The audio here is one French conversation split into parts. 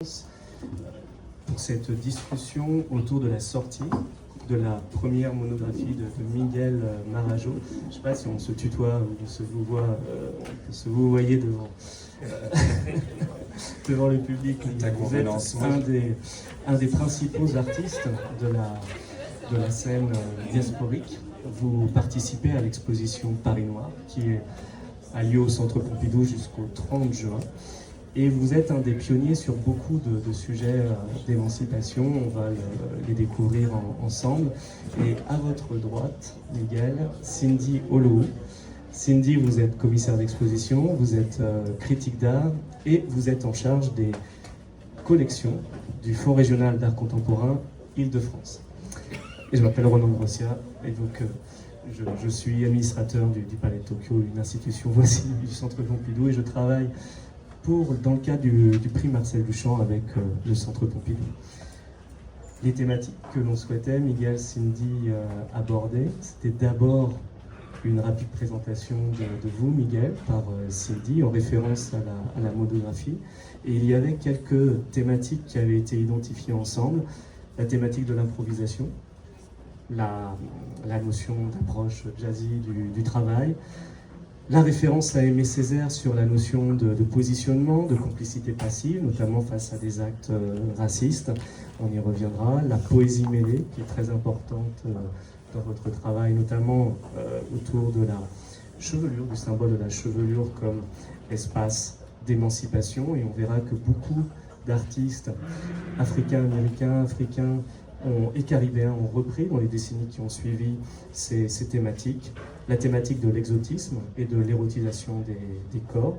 France pour cette discussion autour de la sortie de la première monographie de Miguel Marajo. Je ne sais pas si on se tutoie ou on se vous voyez devant, devant le public. Vous êtes un des principaux artistes de la scène diasporique. Vous participez à l'exposition Paris Noir qui a lieu au Centre Pompidou jusqu'au 30 juin. Et vous êtes un des pionniers sur beaucoup de sujets d'émancipation. On va les découvrir ensemble. Et à votre droite, Miguel, Cindy Olowu. Cindy, vous êtes commissaire d'exposition, vous êtes critique d'art et vous êtes en charge des collections du Fonds régional d'art contemporain Île-de-France. Et je m'appelle Ronan Grossia et donc je suis administrateur du Palais de Tokyo, une institution voisine du Centre Pompidou, et je travaille dans le cadre du prix Marcel Duchamp avec le Centre Pompidou. Les thématiques que l'on souhaitait, Miguel, Cindy, aborder, c'était d'abord une rapide présentation de vous, Miguel, par Cindy, en référence à la monographie. Et il y avait quelques thématiques qui avaient été identifiées ensemble. La thématique de l'improvisation, la notion d'approche jazzy du travail, la référence à Aimé Césaire sur la notion de positionnement, de complicité passive, notamment face à des actes racistes, on y reviendra. La poésie mêlée, qui est très importante dans votre travail, notamment autour de la chevelure, du symbole de la chevelure comme espace d'émancipation. Et on verra que beaucoup d'artistes africains, américains, africains et caribéens ont repris dans les décennies qui ont suivi ces thématiques. La thématique de l'exotisme et de l'érotisation des corps.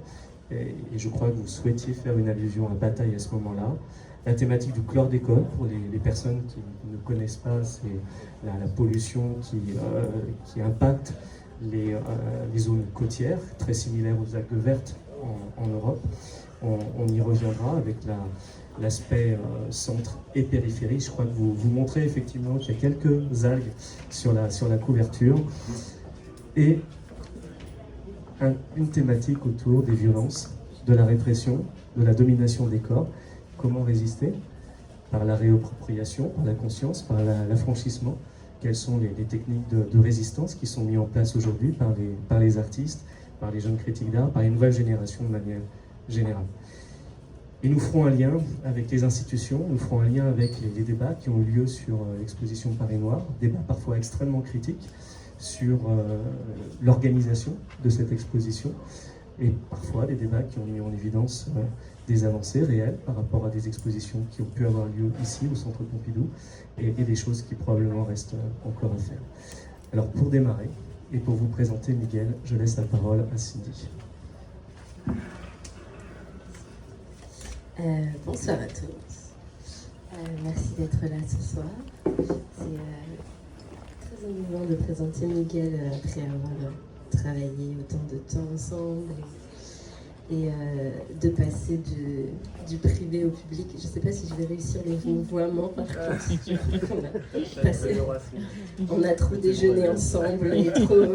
Et je crois que vous souhaitiez faire une allusion à Bataille à ce moment-là. La thématique du chlordécone, pour les personnes qui ne connaissent pas, c'est la pollution qui impacte les zones côtières, très similaires aux algues vertes en Europe. On y reviendra avec l'aspect centre et périphérie. Je crois que vous montrez effectivement qu'il y a quelques algues sur la couverture. Et une thématique autour des violences, de la répression, de la domination des corps. Comment résister? Par la réappropriation, par la conscience, par l'affranchissement. Quelles sont les techniques de résistance qui sont mises en place aujourd'hui par les artistes, par les jeunes critiques d'art, par les nouvelles générations de manière générale. Et nous ferons un lien avec les institutions, nous ferons un lien avec les débats qui ont eu lieu sur l'exposition Paris Noir, débats parfois extrêmement critiques sur l'organisation de cette exposition, et parfois des débats qui ont mis en évidence des avancées réelles par rapport à des expositions qui ont pu avoir lieu ici au Centre Pompidou, et des choses qui probablement restent encore à faire. Alors pour démarrer, et pour vous présenter Miguel, je laisse la parole à Cindy. Bonsoir à tous. Merci d'être là ce soir. C'est très émouvant de présenter Miguel après avoir travaillé autant de temps ensemble et de passer du privé au public. Je ne sais pas si je vais réussir les vouvoiements par contre. On a trop déjeuné ensemble et trop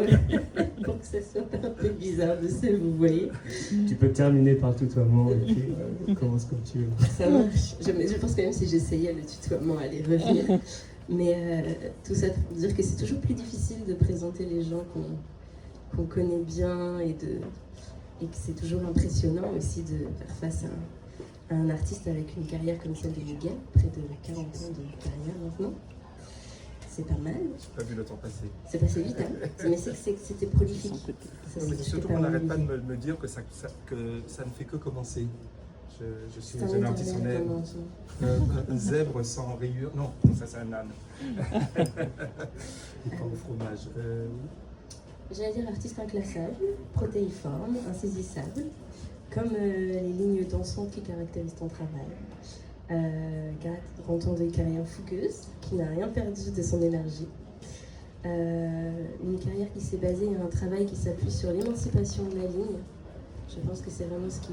pour que ça soit un peu bizarre de se vous voyez. Tu peux terminer par le tutoiement et puis commence comme tu veux. Ça marche. Je pense que même si j'essayais le tutoiement allait revenir. Mais tout ça pour dire que c'est toujours plus difficile de présenter les gens qu'on connaît bien et que c'est toujours impressionnant aussi de faire face à un artiste avec une carrière comme celle de Miguel, près de 40 ans de carrière maintenant. C'est pas mal. J'ai pas vu le temps passer. C'est passé vite, hein. Mais c'était prolifique. Non, mais surtout qu'on n'arrête pas de me dire que ça ne fait que commencer. Je suis un artiste un zèbre sans rayures. Non, ça c'est un âne. Il prend au fromage. J'allais dire artiste inclassable, protéiforme, insaisissable, comme les lignes dansantes qui caractérisent ton travail. Rentrant de carrière fougueuse, qui n'a rien perdu de son énergie. Une carrière qui s'est basée sur un travail qui s'appuie sur l'émancipation de la ligne. Je pense que c'est vraiment ce qui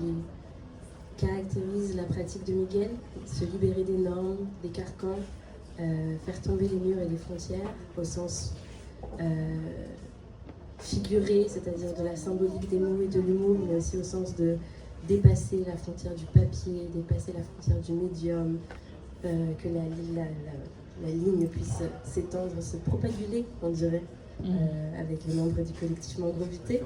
caractérise la pratique de Miguel, se libérer des normes, des carcans, faire tomber les murs et les frontières au sens figuré, c'est-à-dire de la symbolique des mots et de l'humour, mais aussi au sens de dépasser la frontière du papier, dépasser la frontière du médium, que la ligne puisse s'étendre, se propaguler, on dirait, avec les membres du collectif Mangrovité.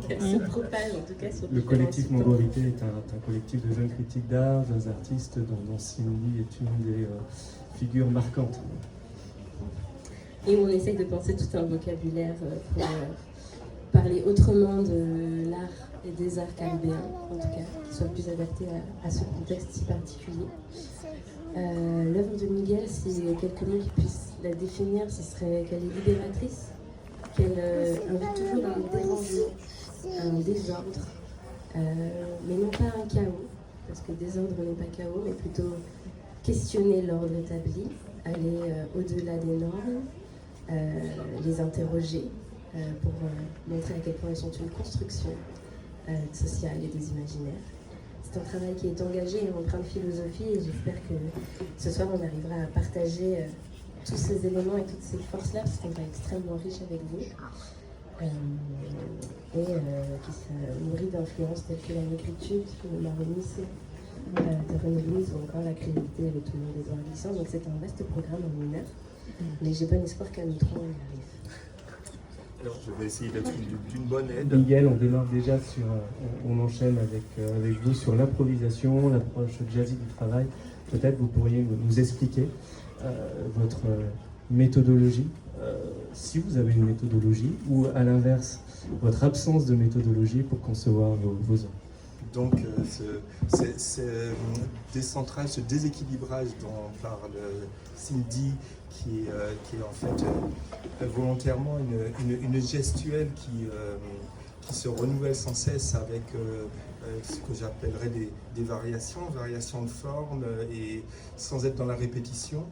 Elle se propage en tout cas sur le collectif Mangrovité est un collectif de jeunes critiques d'art, jeunes artistes dont Cindy est une des figures marquantes. Et on essaye de penser tout un vocabulaire pour parler autrement de l'art et des arts caribéens, en tout cas, qui soit plus adapté à ce contexte si particulier. L'œuvre de Miguel, si quelques mots qui puissent la définir, ce serait qu'elle est libératrice, qu'elle invite toujours à un dérangement, à un désordre, mais non pas un chaos, parce que désordre n'est pas chaos, mais plutôt questionner l'ordre établi, aller au-delà des normes, les interroger pour montrer à quel point elles sont une construction sociale et des imaginaires. C'est un travail qui est engagé et empreint de philosophie et j'espère que ce soir on arrivera à partager tous ces éléments et toutes ces forces-là parce qu'on va être extrêmement riche avec vous et qui se nourrit d'influences telles que la négritude, le marronnisme, de René Louise ou encore la créativité avec tout le monde d'Edouard Glissant. Donc c'est un vaste programme en 1 heure, mais j'ai bon espoir qu'à nous trois on y arrive. Alors, je vais essayer d'être d'une bonne aide. Miguel, on démarre déjà sur, on enchaîne avec vous sur l'improvisation, l'approche jazzy du travail. Peut-être vous pourriez nous expliquer votre méthodologie, si vous avez une méthodologie, ou à l'inverse, votre absence de méthodologie pour concevoir vos œuvres. Donc, ce décentrage, ce déséquilibrage dont parle Cindy, qui est en fait volontairement une gestuelle qui se renouvelle sans cesse avec ce que j'appellerais des variations de forme et sans être dans la répétition,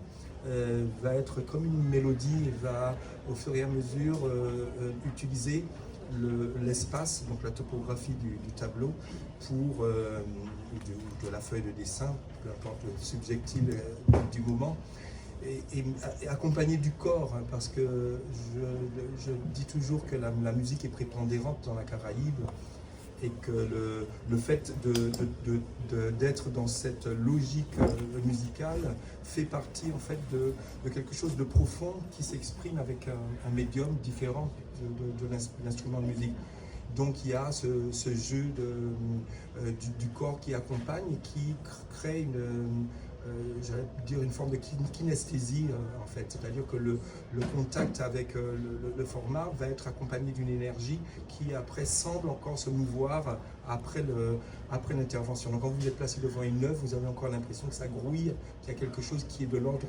va être comme une mélodie et va au fur et à mesure utiliser l'espace, donc la topographie du tableau pour de la feuille de dessin, peu importe le subjectile du moment, et accompagné du corps, hein, parce que je dis toujours que la musique est prépondérante dans la Caraïbe et que le fait d'être dans cette logique musicale fait partie en fait de quelque chose de profond qui s'exprime avec un médium différent de l'instrument de musique. Donc il y a ce jeu du corps qui accompagne et qui crée une forme de kinesthésie en fait, c'est-à-dire que le contact avec le format va être accompagné d'une énergie qui après semble encore se mouvoir après l'intervention. Donc quand vous êtes placé devant une œuvre, vous avez encore l'impression que ça grouille, qu'il y a quelque chose qui est de l'ordre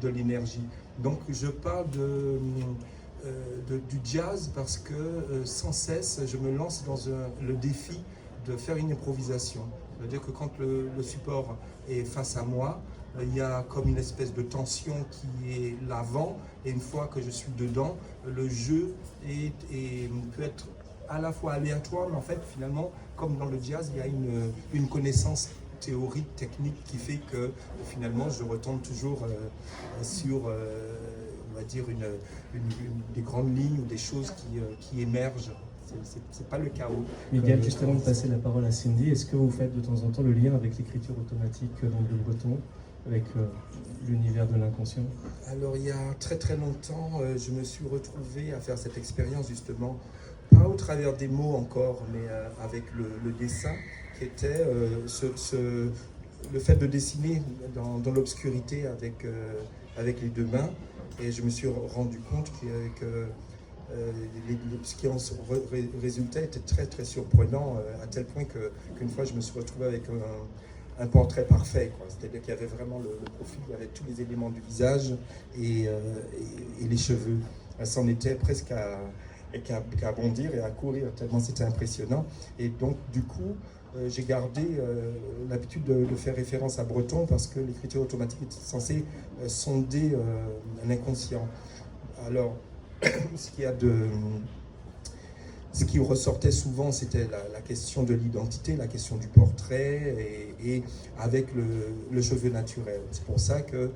de l'énergie. Donc je parle du jazz parce que sans cesse je me lance dans le défi de faire une improvisation. C'est-à-dire que quand le support est face à moi, il y a comme une espèce de tension qui est l'avant, et une fois que je suis dedans, le jeu peut être à la fois aléatoire, mais en fait finalement, comme dans le jazz, il y a une connaissance théorique, technique qui fait que finalement je retombe toujours sur on va dire des grandes lignes ou des choses qui émergent. C'est pas le chaos. Miguel, juste avant de passer la parole à Cindy, est-ce que vous faites de temps en temps le lien avec l'écriture automatique dans le breton, avec l'univers de l'inconscient? Alors il y a très très longtemps, je me suis retrouvé à faire cette expérience justement, pas au travers des mots encore, mais avec le dessin, qui était le fait de dessiner dans l'obscurité avec les deux mains. Et je me suis rendu compte que ce qui en résultait était très très surprenant, à tel point qu'une fois je me suis retrouvé avec un portrait parfait, c'est-à-dire qu'il y avait vraiment le profil, il y avait tous les éléments du visage et les cheveux. Ça s'en était presque qu'à bondir et à courir, tellement c'était impressionnant. Et donc du coup, j'ai gardé l'habitude de faire référence à breton parce que l'écriture automatique est censée sonder l'inconscient. Alors, ce qui ressortait souvent, c'était la question de l'identité, la question du portrait et avec le cheveu naturel. C'est pour ça que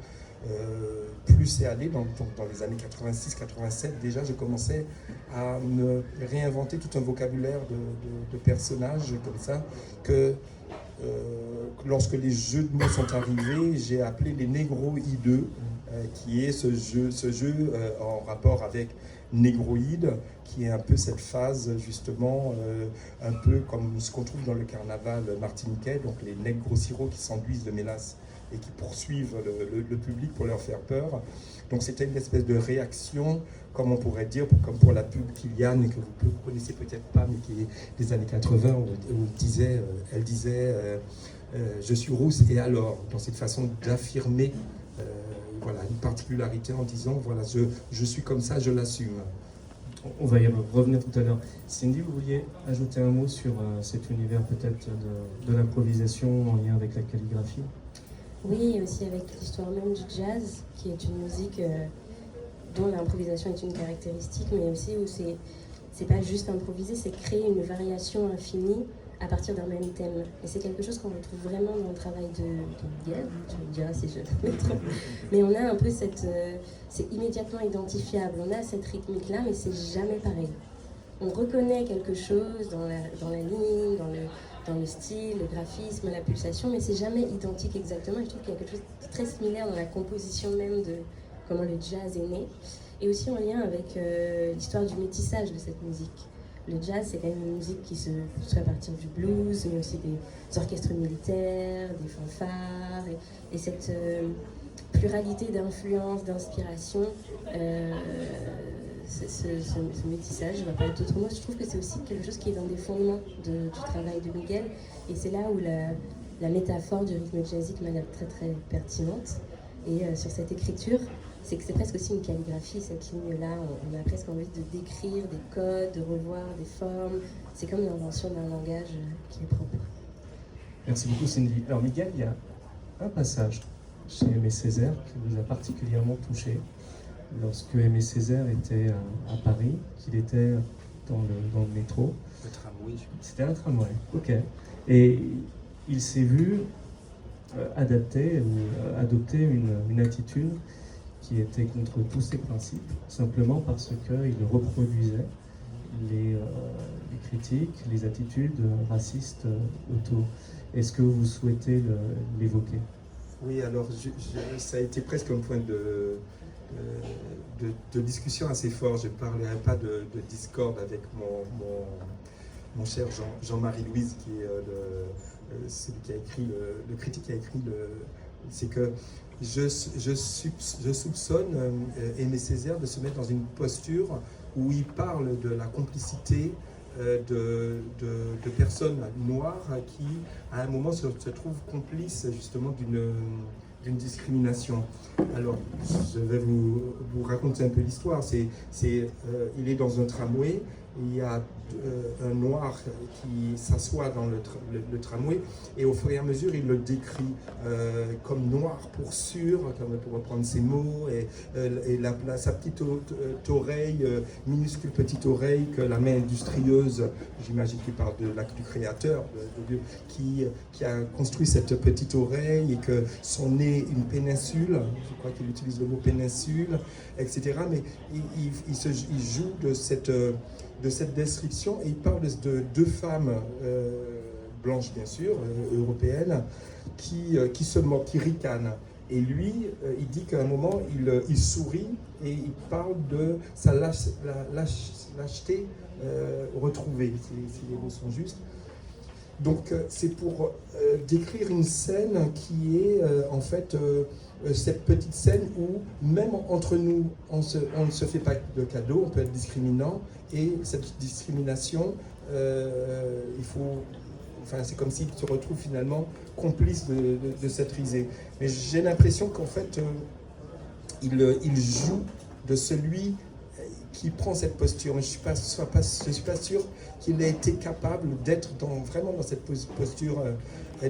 plus c'est allé, dans les années 86-87, déjà, je commençais à me réinventer tout un vocabulaire de personnages comme ça, que lorsque les jeux de mots sont arrivés, j'ai appelé les négroïdeux, qui est ce jeu en rapport avec négroïde, qui est un peu cette phase justement, un peu comme ce qu'on trouve dans le carnaval martiniquais, donc les nègres sirops qui s'enduisent de mélasse et qui poursuivent le public pour leur faire peur. Donc c'était une espèce de réaction, comme on pourrait dire, comme pour la pub Kylian, que vous ne connaissez peut-être pas, mais qui est des années 80, où elle disait je suis rousse, et alors, dans cette façon d'affirmer voilà, une particularité en disant, voilà, je suis comme ça, je l'assume. On va y revenir tout à l'heure. Cindy, vous vouliez ajouter un mot sur cet univers peut-être de l'improvisation en lien avec la calligraphie? Oui, et aussi avec l'histoire même du jazz, qui est une musique dont l'improvisation est une caractéristique, mais aussi où c'est pas juste improviser, c'est créer une variation infinie à partir d'un même thème. Et c'est quelque chose qu'on retrouve vraiment dans le travail de Miguel, tu me diras si je me trompe. Mais on a un peu c'est immédiatement identifiable, on a cette rythmique-là, mais c'est jamais pareil. On reconnaît quelque chose dans la ligne, dans le style, le graphisme, la pulsation, mais c'est jamais identique exactement. Et je trouve qu'il y a quelque chose de très similaire dans la composition même de comment le jazz est né, et aussi en lien avec l'histoire du métissage de cette musique. Le jazz, c'est quand même une musique qui se fait à partir du blues, mais aussi des orchestres militaires, des fanfares, et cette pluralité d'influences, d'inspiration, ce métissage, je ne vais pas d'autres mots, je trouve que c'est aussi quelque chose qui est dans des fondements du travail de Miguel, et c'est là où la métaphore du rythme jazzique m'a l'air très très pertinente. Et sur cette écriture, c'est que c'est presque aussi une calligraphie, cette ligne-là. On a presque envie de décrire des codes, de revoir des formes. C'est comme l'invention d'un langage qui est propre. Merci beaucoup, Cindy. Alors, Miguel, il y a un passage chez Aimé Césaire qui vous a particulièrement touché. Lorsque Aimé Césaire était à Paris, qu'il était dans le métro. Le tramway. C'était un tramway, ok. Et il s'est vu adopter une attitude qui était contre tous ces principes, simplement parce qu'il reproduisait les critiques, les attitudes racistes autour. Est-ce que vous souhaitez l'évoquer? Oui, alors ça a été presque un point de discussion assez fort. Je ne parlerai pas de discorde avec mon cher Jean-Marie Louise, qui est celui qui a écrit, le critique qui a écrit c'est que je soupçonne Aimé Césaire de se mettre dans une posture où il parle de la complicité de personnes noires qui, à un moment, se trouvent complices justement d'une discrimination. Alors, je vais vous raconter un peu l'histoire. Il est dans un tramway, il y a un noir qui s'assoit dans le tramway, et au fur et à mesure, il le décrit comme noir pour sûr, comme pour reprendre ses mots, et sa petite oreille, minuscule petite oreille, que la main industrieuse, j'imagine qu'il parle de l'acte du créateur, de Dieu, qui a construit cette petite oreille, et que son nez, une péninsule, je crois qu'il utilise le mot péninsule, etc. Mais il joue de cette description, et il parle de deux femmes blanches, bien sûr, européennes, qui se moquent, qui ricanent. Et lui, il dit qu'à un moment, il sourit, et il parle de sa lâcheté retrouvée, si les mots sont justes. Donc c'est pour décrire une scène qui est en fait cette petite scène où même entre nous on ne se fait pas de cadeaux, on peut être discriminant, et cette discrimination c'est comme s'il se retrouve finalement complice de cette risée. Mais j'ai l'impression qu'en fait il joue de celui qui prend cette posture, mais je suis pas sûr qu'il ait été capable d'être vraiment dans cette posture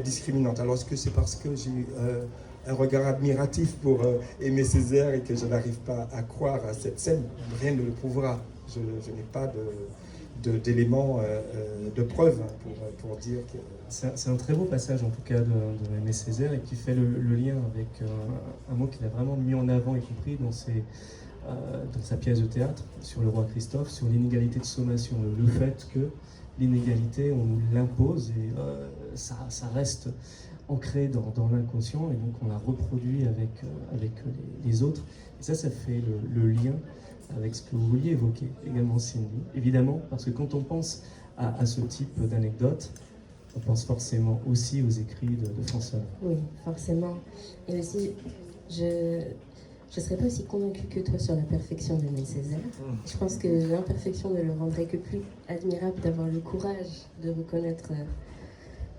discriminante. Alors, est-ce que c'est parce que j'ai un regard admiratif pour Aimé Césaire et que je n'arrive pas à croire à cette scène? Rien ne le prouvera. Je n'ai pas d'éléments de preuve pour dire que... C'est un très beau passage en tout cas de Aimé Césaire et qui fait le lien avec un mot qu'il a vraiment mis en avant, y compris dans sa pièce de théâtre sur le roi Christophe, sur l'inégalité de sommation, le fait que l'inégalité on nous l'impose et ça reste ancré dans l'inconscient et donc on la reproduit avec les autres. Et ça fait le lien avec ce que vous vouliez évoquer également, Cindy. Évidemment, parce que quand on pense à ce type d'anecdote, on pense forcément aussi aux écrits de François. Oui, forcément. Et aussi, je ne serais pas aussi convaincue que toi sur la perfection d'Aimé Césaire. Je pense que l'imperfection ne le rendrait que plus admirable d'avoir le courage de reconnaître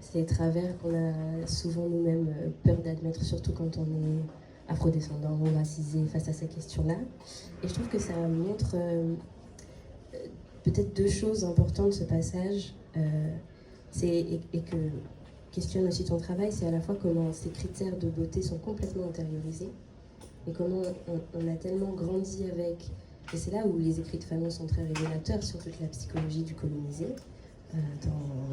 ces travers qu'on a souvent nous-mêmes peur d'admettre, surtout quand on est afrodescendant ou racisé face à ces questions-là. Et je trouve que ça montre peut-être deux choses importantes, ce passage, et que questionne aussi ton travail, c'est à la fois comment ces critères de beauté sont complètement intériorisés et comment on a tellement grandi avec. Et c'est là où les écrits de Fanon sont très révélateurs sur toute la psychologie du colonisé, dans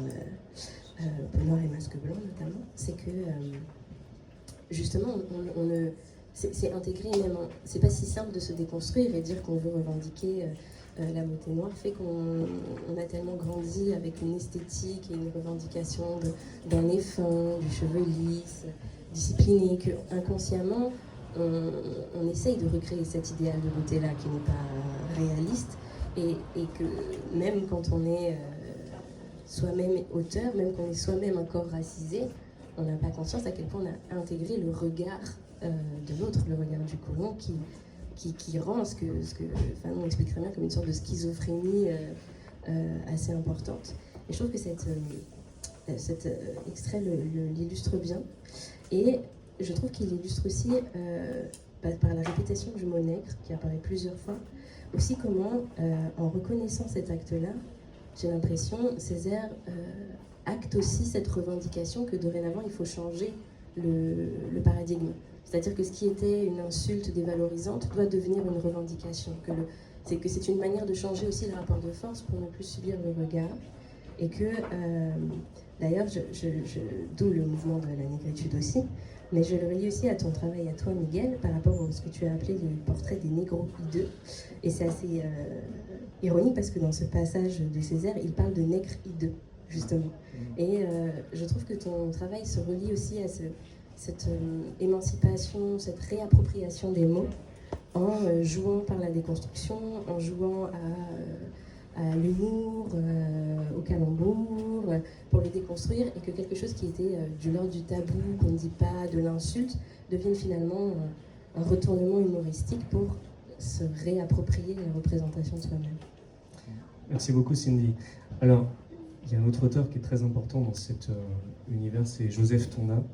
Peau noire et masque blanc notamment. C'est que justement, c'est intégré, même c'est pas si simple de se déconstruire et dire qu'on veut revendiquer la beauté noire, fait qu'on a tellement grandi avec une esthétique et une revendication d'un nez fin, du cheveu lisse, discipliné, que inconsciemment on essaye de recréer cet idéal de beauté-là qui n'est pas réaliste et que même quand on est soi-même auteur, même quand on est soi-même un corps racisé, on n'a pas conscience à quel point on a intégré le regard de l'autre, le regard du colon qui rend ce que Fanon explique très bien comme une sorte de schizophrénie assez importante. Et je trouve que cet extrait l'illustre bien. Et je trouve qu'il illustre aussi, par la répétition du mot nègre, qui apparaît plusieurs fois, aussi comment, en reconnaissant cet acte-là, j'ai l'impression, Césaire acte aussi cette revendication que dorénavant, il faut changer le paradigme. C'est-à-dire que ce qui était une insulte dévalorisante doit devenir une revendication. Que c'est une manière de changer aussi le rapport de force pour ne plus subir le regard. Et que, d'ailleurs, d'où le mouvement de la négritude aussi, mais je le relie aussi à ton travail à toi, Miguel, par rapport à ce que tu as appelé le portrait des négros hideux. Et c'est assez ironique parce que dans ce passage de Césaire, il parle de nègres hideux, justement. Et je trouve que ton travail se relie aussi à cette émancipation, cette réappropriation des mots, en jouant par la déconstruction, en jouant à l'humour, au calembour, pour les déconstruire, et que quelque chose qui était de l'ordre du tabou, qu'on ne dit pas, de l'insulte, devienne finalement un retournement humoristique pour se réapproprier la représentation de soi-même. Merci beaucoup, Cindy. Alors, il y a un autre auteur qui est très important dans cet univers, c'est Joseph Tonat,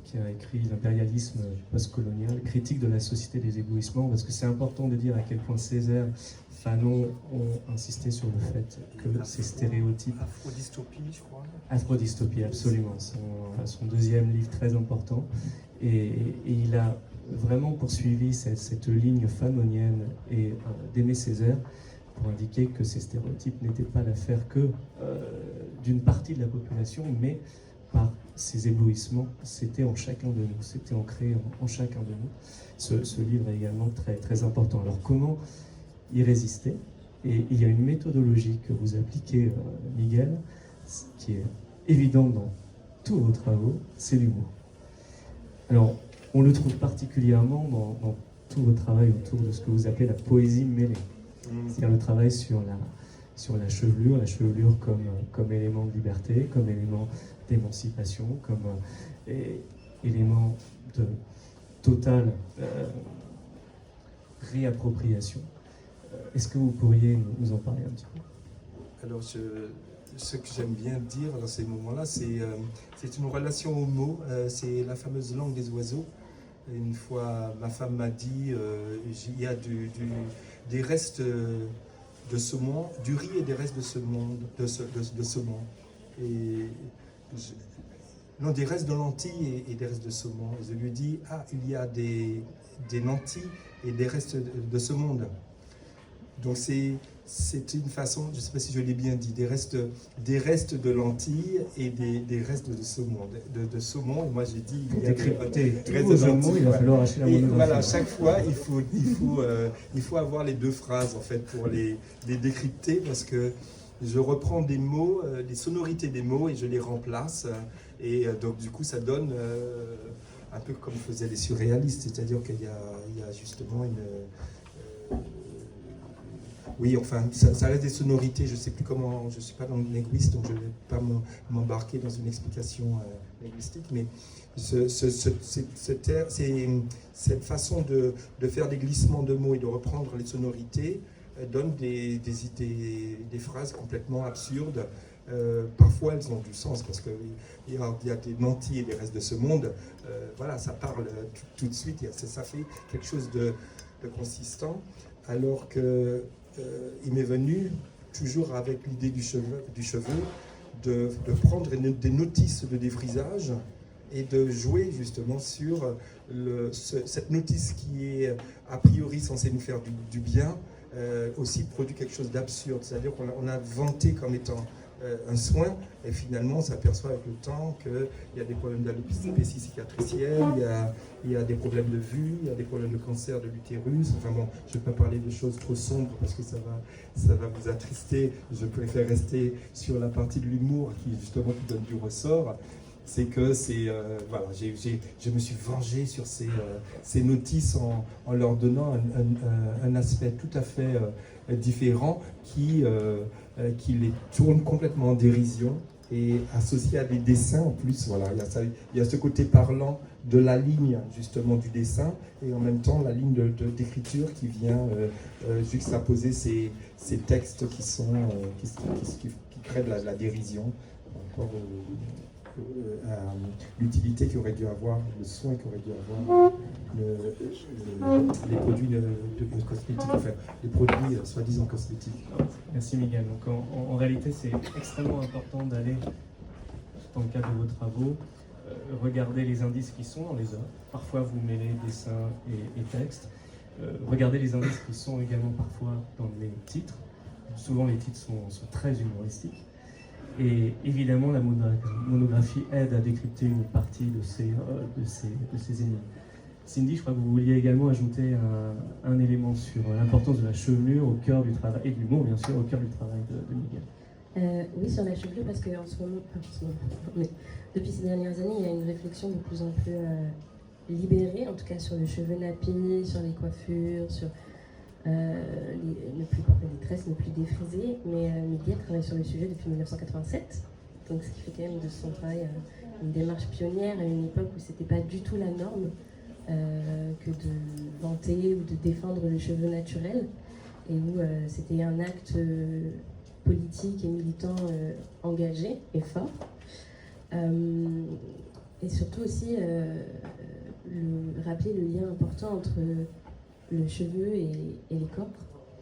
qui a écrit L'impérialisme postcolonial, critique de la société des éblouissements, parce que c'est important de dire à quel point Césaire, Fanon ont insisté sur le fait que ces stéréotypes... Afrodystopie, je crois. Afrodystopie, absolument. Son deuxième livre très important. Et il a vraiment poursuivi cette ligne fanonienne et d'Aimé Césaire pour indiquer que ces stéréotypes n'étaient pas l'affaire que d'une partie de la population, mais par ces éblouissements, c'était en chacun de nous, c'était ancré en chacun de nous. Ce livre est également très, très important. Alors comment y résister? Et il y a une méthodologie que vous appliquez, Miguel, qui est évidente dans tous vos travaux, c'est l'humour. Alors, on le trouve particulièrement dans tout votre travail autour de ce que vous appelez la poésie mêlée. C'est-à-dire le travail sur la chevelure comme élément de liberté, comme élément d'émancipation, comme élément de totale réappropriation. Est-ce que vous pourriez nous en parler un petit peu? Alors, ce que j'aime bien dire dans ces moments-là, c'est une relation aux mots, c'est la fameuse langue des oiseaux. Une fois, ma femme m'a dit, il y a des restes de saumon, du riz et des restes de saumon. Non, des restes de lentilles et des restes de saumon. Je lui dis, il y a des lentilles et des restes de ce monde. Donc c'est une façon, je ne sais pas si je l'ai bien dit, des restes de lentilles et des restes de saumon. De saumon, et moi j'ai dit, il y a des restes de lentilles. Il va falloir acheter la monographie. Voilà, chaque fois, il faut avoir les deux phrases en fait pour les décrypter, parce que je reprends des mots, les sonorités des mots, et je les remplace. Et donc du coup, ça donne un peu comme faisaient les surréalistes, c'est-à-dire qu'il y a justement une... oui, enfin, ça reste des sonorités, je ne sais plus comment, je ne suis pas linguiste, donc je ne vais pas m'embarquer dans une explication linguistique, mais cette façon de faire des glissements de mots et de reprendre les sonorités donne des phrases complètement absurdes. Parfois elles ont du sens parce qu'il y a des nantis et des restes de ce monde. Voilà, ça parle tout de suite, ça fait quelque chose de consistant, alors que il m'est venu, toujours avec l'idée du cheveu, de prendre des notices de défrisage et de jouer justement sur cette notice qui est a priori censée nous faire du bien, aussi produit quelque chose d'absurde. C'est-à-dire qu'on a vanté comme étant un soin, et finalement on s'aperçoit avec le temps qu'il y a des problèmes d'alopécie cicatricielle, il y a des problèmes de vue, il y a des problèmes de cancer de l'utérus. Enfin bon, je ne vais pas parler de choses trop sombres parce que ça va vous attrister. Je préfère rester sur la partie de l'humour qui justement qui donne du ressort. C'est que voilà, je me suis vengé sur ces notices en leur donnant un aspect tout à fait différent qui les tourne complètement en dérision et associé à des dessins en plus. Voilà, il y a ce côté parlant de la ligne justement du dessin et en même temps la ligne d'écriture qui vient juxtaposer ces textes qui créent de la dérision. Encore l'utilité qu'aurait dû avoir, le soin qu'aurait dû avoir les produits de cosmétiques, enfin les produits soi-disant cosmétiques. Merci Miguel. Donc en réalité c'est extrêmement important d'aller, dans le cadre de vos travaux, regarder les indices qui sont dans les œuvres. Parfois vous mêlez dessin et texte. Regardez les indices qui sont également parfois dans les titres. Souvent les titres sont très humoristiques. Et évidemment, la monographie aide à décrypter une partie de ces énigmes. Cindy, je crois que vous vouliez également ajouter un élément sur l'importance de la chevelure au cœur du travail, et de l'humour bien sûr, au cœur du travail de Miguel. Oui, sur la chevelure, parce qu'en ce moment, mais depuis ces dernières années, il y a une réflexion de plus en plus libérée, en tout cas sur le cheveu nappy, sur les coiffures, sur les tresses ne plus défrisées, mais Miguel travaille sur le sujet depuis 1987, donc ce qui fait quand même de son travail une démarche pionnière à une époque où c'était pas du tout la norme que de vanter ou de défendre le cheveu naturel, et où c'était un acte politique et militant engagé et fort, et surtout aussi rappeler le lien important entre le cheveu et les corps,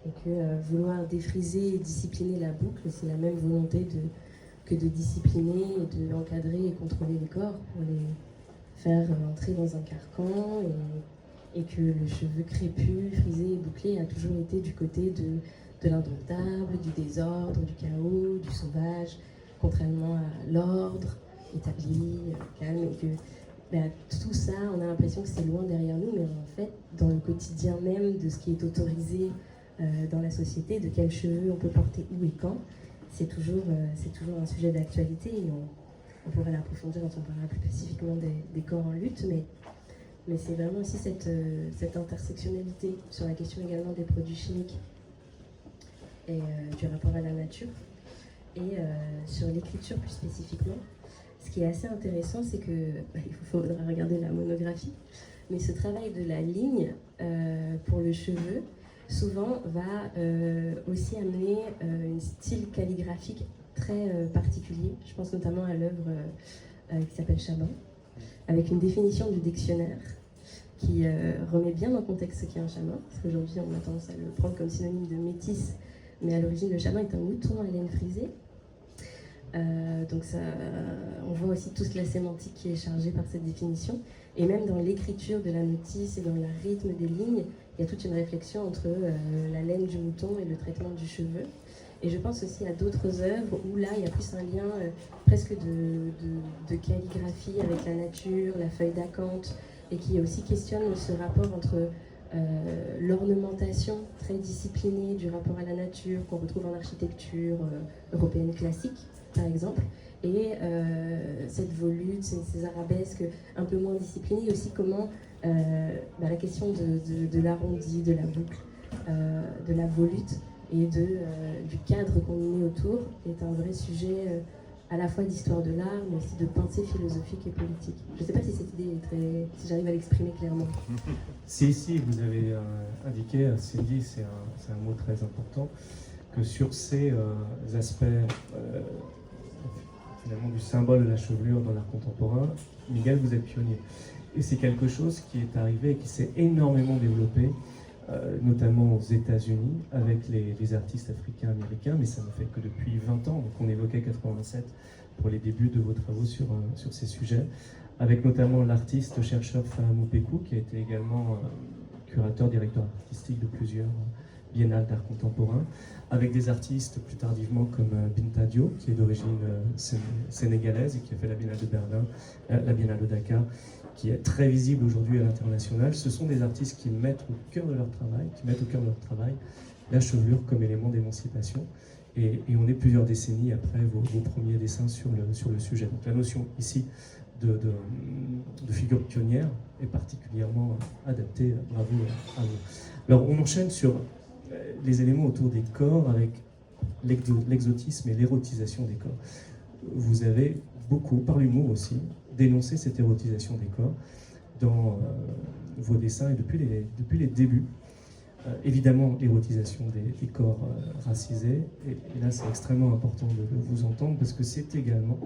et que vouloir défriser et discipliner la boucle, c'est la même volonté que de discipliner et d'encadrer et contrôler les corps pour les faire entrer dans un carcan, et que le cheveu crépus, frisé et bouclé a toujours été du côté de l'indomptable, du désordre, du chaos, du sauvage, contrairement à l'ordre établi, calme, et que tout ça, on a l'impression que c'est loin derrière nous, mais en fait, dans le quotidien même de ce qui est autorisé dans la société, de quels cheveux on peut porter où et quand, c'est toujours un sujet d'actualité, et on pourrait l'approfondir quand on parlera plus spécifiquement des corps en lutte, mais c'est vraiment aussi cette intersectionnalité sur la question également des produits chimiques et du rapport à la nature, et sur l'écriture plus spécifiquement. Ce qui est assez intéressant, c'est que, il faudra regarder la monographie, mais ce travail de la ligne pour le cheveu, souvent va aussi amener un style calligraphique très particulier. Je pense notamment à l'œuvre qui s'appelle Chaban, avec une définition du dictionnaire qui remet bien en contexte ce qu'est un chaman, parce qu'aujourd'hui on a tendance à le prendre comme synonyme de métis, mais à l'origine le chaman est un mouton à laine frisée. Donc ça, on voit aussi toute la sémantique qui est chargée par cette définition, et même dans l'écriture de la notice et dans le rythme des lignes, il y a toute une réflexion entre la laine du mouton et le traitement du cheveu. Et je pense aussi à d'autres œuvres où là, il y a plus un lien presque de calligraphie avec la nature, la feuille d'acanthe, et qui aussi questionne ce rapport entre l'ornementation très disciplinée du rapport à la nature qu'on retrouve en architecture européenne classique, par exemple, et cette volute, ces arabesques un peu moins disciplinées, et aussi comment la question de l'arrondi, de la boucle, de la volute et du cadre qu'on y met autour est un vrai sujet à la fois d'histoire de l'art, mais aussi de pensée philosophique et politique. Je ne sais pas si cette idée est si j'arrive à l'exprimer clairement. Si, vous avez indiqué, Cindy, c'est un mot très important, que sur ces aspects finalement du symbole de la chevelure dans l'art contemporain, Miguel, vous êtes pionnier. Et c'est quelque chose qui est arrivé et qui s'est énormément développé, notamment aux États-Unis, avec les artistes africains américains, mais ça ne fait que depuis 20 ans. Donc on évoquait 87 pour les débuts de vos travaux sur ces sujets, avec notamment l'artiste chercheur Fahamou Pekou, qui a été également curateur, directeur artistique de plusieurs biennales d'art contemporain, avec des artistes plus tardivement comme Binta Diop, qui est d'origine sénégalaise et qui a fait la Biennale de Berlin, la Biennale de Dakar, qui est très visible aujourd'hui à l'international. Ce sont des artistes qui mettent au cœur de leur travail, la chevelure comme élément d'émancipation. Et on est plusieurs décennies après vos premiers dessins sur le sujet. Donc la notion ici de figure pionnière est particulièrement adaptée. Bravo à vous. Alors on enchaîne sur les éléments autour des corps avec l'exotisme et l'érotisation des corps. Vous avez beaucoup, par l'humour aussi, dénoncé cette érotisation des corps dans vos dessins et depuis les débuts. Évidemment, l'érotisation des corps racisés, et là c'est extrêmement important de vous entendre parce que c'est également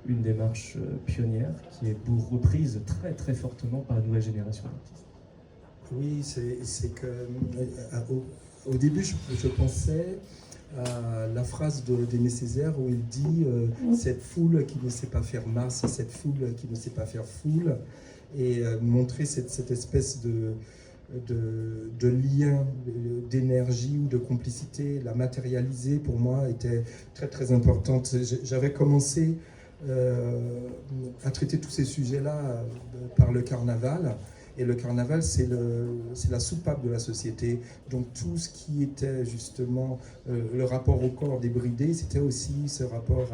une démarche pionnière qui est reprise très très fortement par la nouvelle génération d'artistes. Oui, c'est que au début je pensais à la phrase d'Aimé Césaire où il dit cette foule qui ne sait pas faire masse, cette foule qui ne sait pas faire foule, et montrer cette espèce de lien, d'énergie ou de complicité, la matérialiser pour moi était très très importante. J'avais commencé à traiter tous ces sujets-là par le carnaval. Et le carnaval, c'est la soupape de la société. Donc tout ce qui était justement le rapport au corps débridé, c'était aussi ce rapport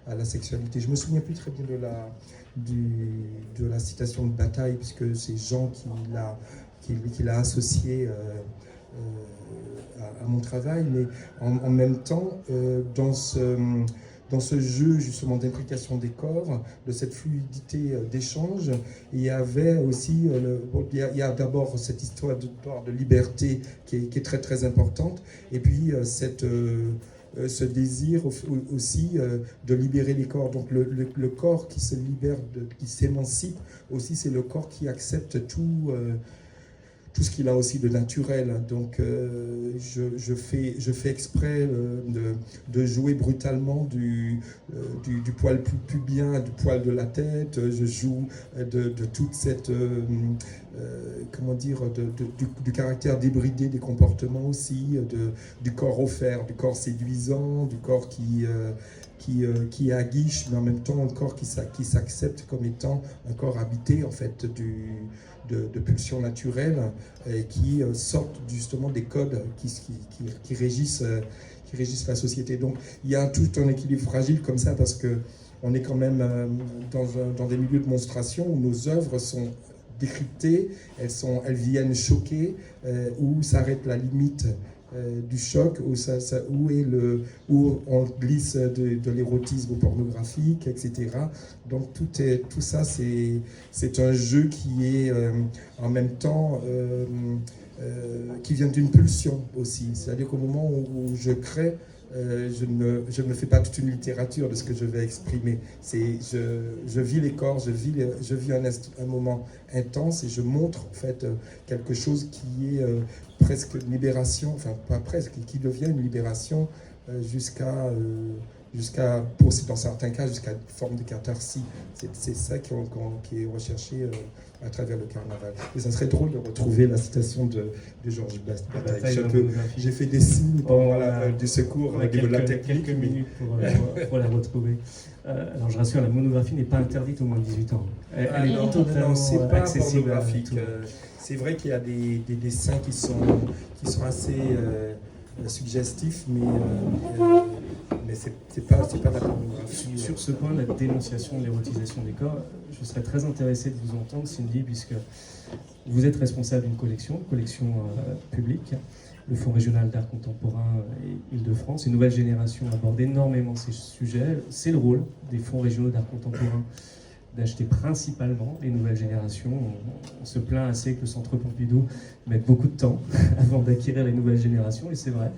à la sexualité. Je me souviens plus très bien de la citation de Bataille, puisque c'est Jean qui l'a associé à mon travail. Mais en même temps, dans ce jeu justement d'implication des corps, de cette fluidité d'échange, il y avait aussi, il y a d'abord cette histoire de liberté qui est très très importante, et puis ce désir aussi de libérer les corps. Donc le corps qui se libère, qui s'émancipe aussi, c'est le corps qui accepte tout ce qu'il a aussi de naturel. Donc je fais exprès de jouer brutalement du poil pubien, du poil de la tête. Je joue de toute cette comment dire, du caractère débridé des comportements aussi, du corps offert, du corps séduisant, du corps qui aguiche, mais en même temps un corps qui s'accepte comme étant un corps habité en fait de pulsions naturelles et qui sortent justement des codes qui régissent la société. Donc il y a tout un équilibre fragile comme ça, parce que on est quand même dans des milieux de monstration où nos œuvres sont décryptées, elles viennent choquer, où s'arrête la limite du choc, où on glisse de l'érotisme pornographique, etc. Donc tout ça, c'est un jeu qui est en même temps qui vient d'une pulsion aussi. C'est-à-dire qu'au moment où je crée, je ne fais pas toute une littérature de ce que je vais exprimer. Je vis les corps, je vis un moment intense, et je montre en fait quelque chose qui est presque une libération, enfin pas presque, qui devient une libération jusqu'à dans certains cas, jusqu'à une forme de catharsis. C'est ça qui est recherché à travers le carnaval. Et ça serait drôle de retrouver la citation de Georges Bataille. J'ai fait des signes du secours au niveau de la technique. Quelques minutes pour la retrouver. Alors je rassure, la monographie n'est pas interdite aux moins de 18 ans. Elle est totalement accessible. C'est vrai qu'il y a des dessins qui sont assez suggestifs, mais c'est pas la pornographie. Sur ce point, la dénonciation de l'érotisation des corps, je serais très intéressé de vous entendre, Cindy, puisque vous êtes responsable d'une collection publique, le Fonds régional d'art contemporain et Île-de-France. Une nouvelle génération aborde énormément ces sujets. C'est le rôle des fonds régionaux d'art contemporain d'acheter principalement les nouvelles générations. On se plaint assez que le Centre Pompidou mette beaucoup de temps avant d'acquérir les nouvelles générations, et c'est vrai.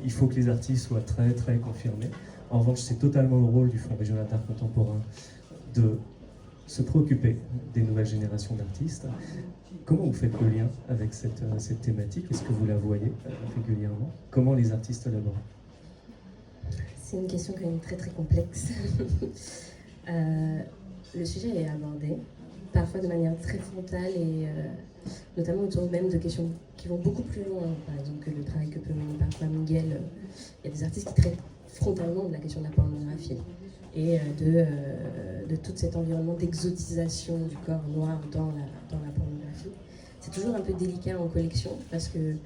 Il faut que les artistes soient très très confirmés. En revanche, c'est totalement le rôle du Fonds régional d'art contemporain de se préoccuper des nouvelles générations d'artistes. Comment vous faites le lien avec cette thématique? Est-ce que vous la voyez régulièrement? Comment les artistes l'abordent? C'est une question quand même très très complexe. Le sujet est abordé, parfois de manière très frontale et notamment autour même de questions qui vont beaucoup plus loin, par exemple que le travail que peut mener parfois Miguel. Il y a des artistes qui traitent frontalement de la question de la pornographie et de tout cet environnement d'exotisation du corps noir dans la pornographie. C'est toujours un peu délicat en collection parce que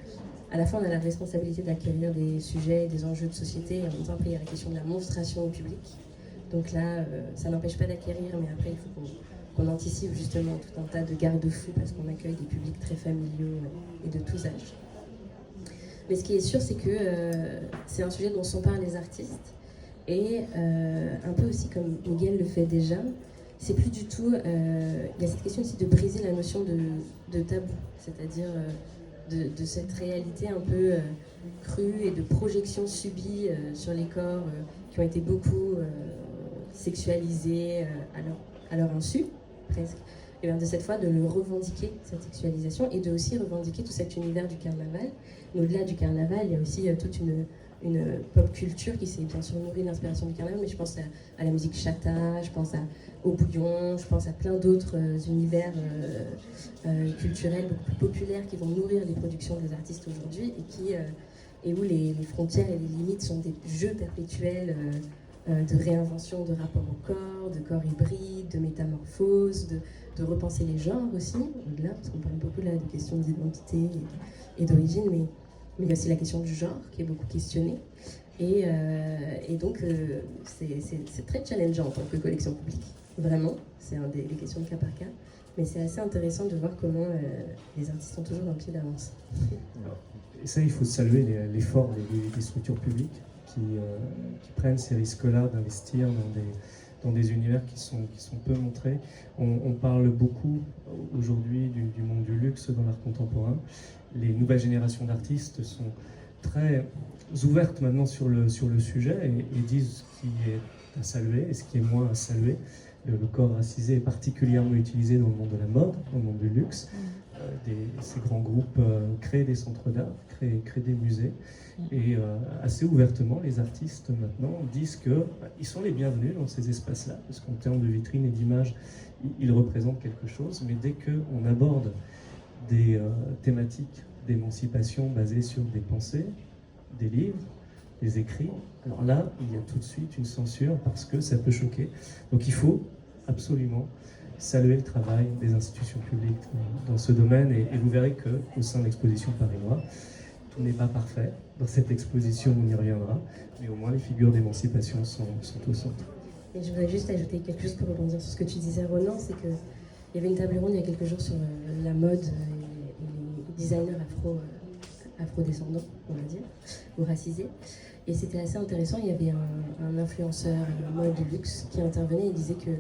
à la fois on a la responsabilité d'acquérir des sujets, des enjeux de société, et en même temps après il y a la question de la monstration au public. Donc là, ça n'empêche pas d'acquérir, mais après il faut qu'on anticipe justement tout un tas de garde-fous parce qu'on accueille des publics très familiaux et de tous âges. Mais ce qui est sûr, c'est que c'est un sujet dont s'emparent les artistes et un peu aussi comme Miguel le fait déjà, c'est plus du tout... il y a cette question aussi de briser la notion de tabou, c'est-à-dire de cette réalité un peu crue et de projection subie sur les corps qui ont été beaucoup sexualisés à leur insu, presque. Et bien de cette fois de le revendiquer, cette sexualisation, et de aussi revendiquer tout cet univers du carnaval. Mais au-delà du carnaval, il y a aussi toute une pop culture qui s'est bien sûr nourrie de l'inspiration du carnaval, mais je pense à la musique chata, je pense au bouillon, je pense à plein d'autres univers culturels beaucoup plus populaires qui vont nourrir les productions des artistes aujourd'hui et où les frontières et les limites sont des jeux perpétuels de réinvention de rapports au corps, de corps hybrides, de métamorphose, de repenser les genres aussi, au-delà, parce qu'on parle beaucoup là de questions d'identité et d'origine, mais il y a aussi la question du genre qui est beaucoup questionnée. Et donc, c'est très challengeant en tant que collection publique, vraiment. C'est des questions de cas par cas. Mais c'est assez intéressant de voir comment les artistes ont toujours un pied d'avance. Et ça, il faut saluer l'effort des structures publiques qui prennent ces risques-là d'investir dans des univers qui sont peu montrés. On parle beaucoup aujourd'hui du monde du luxe dans l'art contemporain. Les nouvelles générations d'artistes sont très ouvertes maintenant sur le sujet et disent ce qui est à saluer et ce qui est moins à saluer. Le corps racisé est particulièrement utilisé dans le monde de la mode, dans le monde du luxe. Ces grands groupes créent des centres d'art, créent des musées. Et assez ouvertement, les artistes maintenant disent qu'ils sont les bienvenus dans ces espaces-là, parce qu'en termes de vitrine et d'image, ils représentent quelque chose. Mais dès qu'on aborde des thématiques d'émancipation basées sur des pensées, des livres, des écrits, alors là, il y a tout de suite une censure parce que ça peut choquer. Donc il faut absolument saluer le travail des institutions publiques dans ce domaine et vous verrez qu'au sein de l'exposition Paris Noir, tout n'est pas parfait. Dans cette exposition, on y reviendra, mais au moins les figures d'émancipation sont au centre. Et je voudrais juste ajouter quelque chose pour rebondir sur ce que tu disais, Ronan, c'est qu'il y avait une table ronde il y a quelques jours sur la mode et les designers afro-descendants, on va dire, ou racisés. Et c'était assez intéressant, il y avait un influenceur mode de luxe qui intervenait et disait que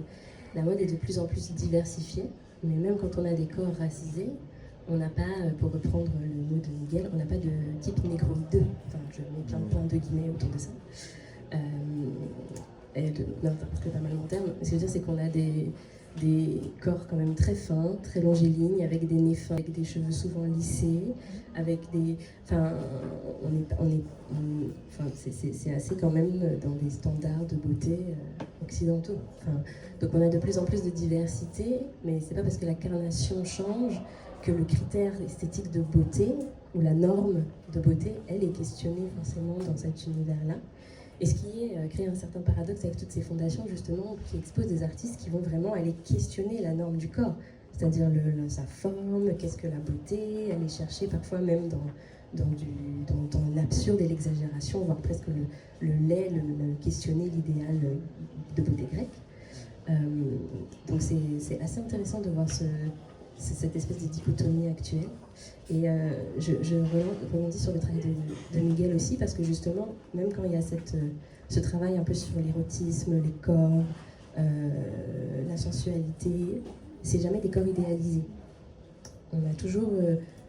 la mode est de plus en plus diversifiée, mais même quand on a des corps racisés, on n'a pas, pour reprendre le mot de Miguel, on n'a pas de type négroïdeux. Enfin, je mets plein de guillemets autour de ça. Non, c'est pas mal mon terme. Ce que je veux dire, c'est qu'on a des corps quand même très fins, très longilignes, avec des nez fins, avec des cheveux souvent lissés, avec des... Enfin, c'est assez quand même dans des standards de beauté occidentaux. Enfin, donc on a de plus en plus de diversité, mais c'est pas parce que la carnation change que le critère esthétique de beauté, ou la norme de beauté, elle est questionnée forcément dans cet univers-là. Et ce qui crée un certain paradoxe avec toutes ces fondations, justement, qui exposent des artistes qui vont vraiment aller questionner la norme du corps, c'est-à-dire sa forme, qu'est-ce que la beauté, aller chercher parfois même dans l'absurde et l'exagération, voire presque le questionner l'idéal de beauté grecque. Donc c'est assez intéressant de voir cette espèce de dichotomie actuelle. Et je rebondis sur le travail de Miguel aussi, parce que justement, même quand il y a ce travail un peu sur l'érotisme, les corps, la sensualité, c'est jamais des corps idéalisés. On a toujours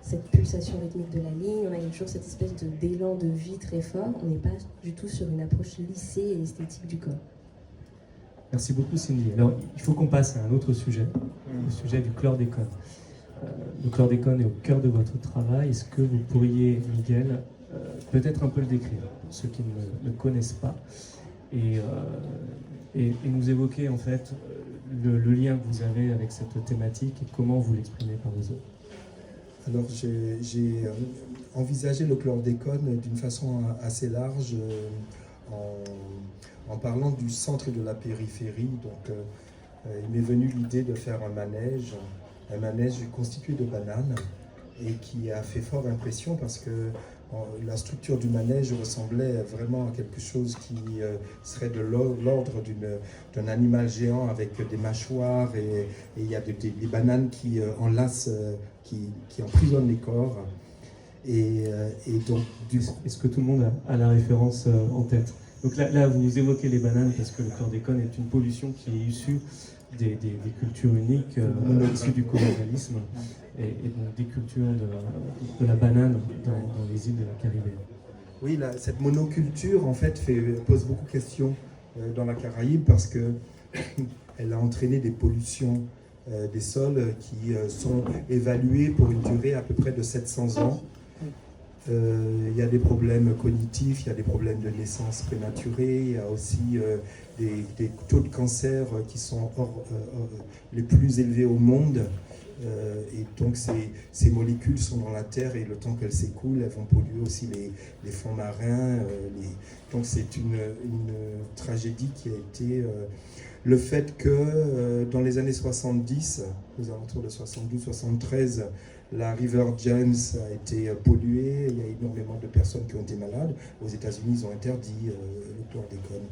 cette pulsation rythmique de la ligne, on a toujours cette espèce d'élan de vie très fort. On n'est pas du tout sur une approche lissée et esthétique du corps. Merci beaucoup Cindy. Alors il faut qu'on passe à un autre sujet, le sujet du chlordécone. Le chlordécone est au cœur de votre travail. Est-ce que vous pourriez, Miguel, peut-être un peu le décrire, pour ceux qui ne le connaissent pas, et nous évoquer en fait le lien que vous avez avec cette thématique et comment vous l'exprimez par les autres? Alors j'ai envisagé le chlordécone d'une façon assez large en parlant du centre et de la périphérie. Donc il m'est venu l'idée de faire un manège constitué de bananes et qui a fait fort impression parce que la structure du manège ressemblait vraiment à quelque chose qui serait de l'ordre d'un animal géant avec des mâchoires et il y a des bananes qui enlacent, qui emprisonnent les corps. Et donc, est-ce que tout le monde a la référence en tête? Donc là, vous évoquez les bananes parce que le chlordécone est une pollution qui est issue des cultures uniques issues du colonialisme et donc des cultures de la banane dans les îles de la Caraïbe. Oui, cette monoculture en fait pose beaucoup de questions dans la Caraïbe parce que elle a entraîné des pollutions des sols qui sont évaluées pour une durée à peu près de 700 ans. Il y a des problèmes cognitifs, il y a des problèmes de naissance prématurée, il y a aussi des taux de cancer qui sont les plus élevés au monde. Et donc ces molécules sont dans la terre et le temps qu'elles s'écoulent, elles vont polluer aussi les fonds marins. Donc c'est une tragédie qui a été le fait que dans les années 70, aux alentours de 72-73, la River James a été polluée, il y a énormément de personnes qui ont été malades. Aux États-Unis, ils ont interdit le chlordécone.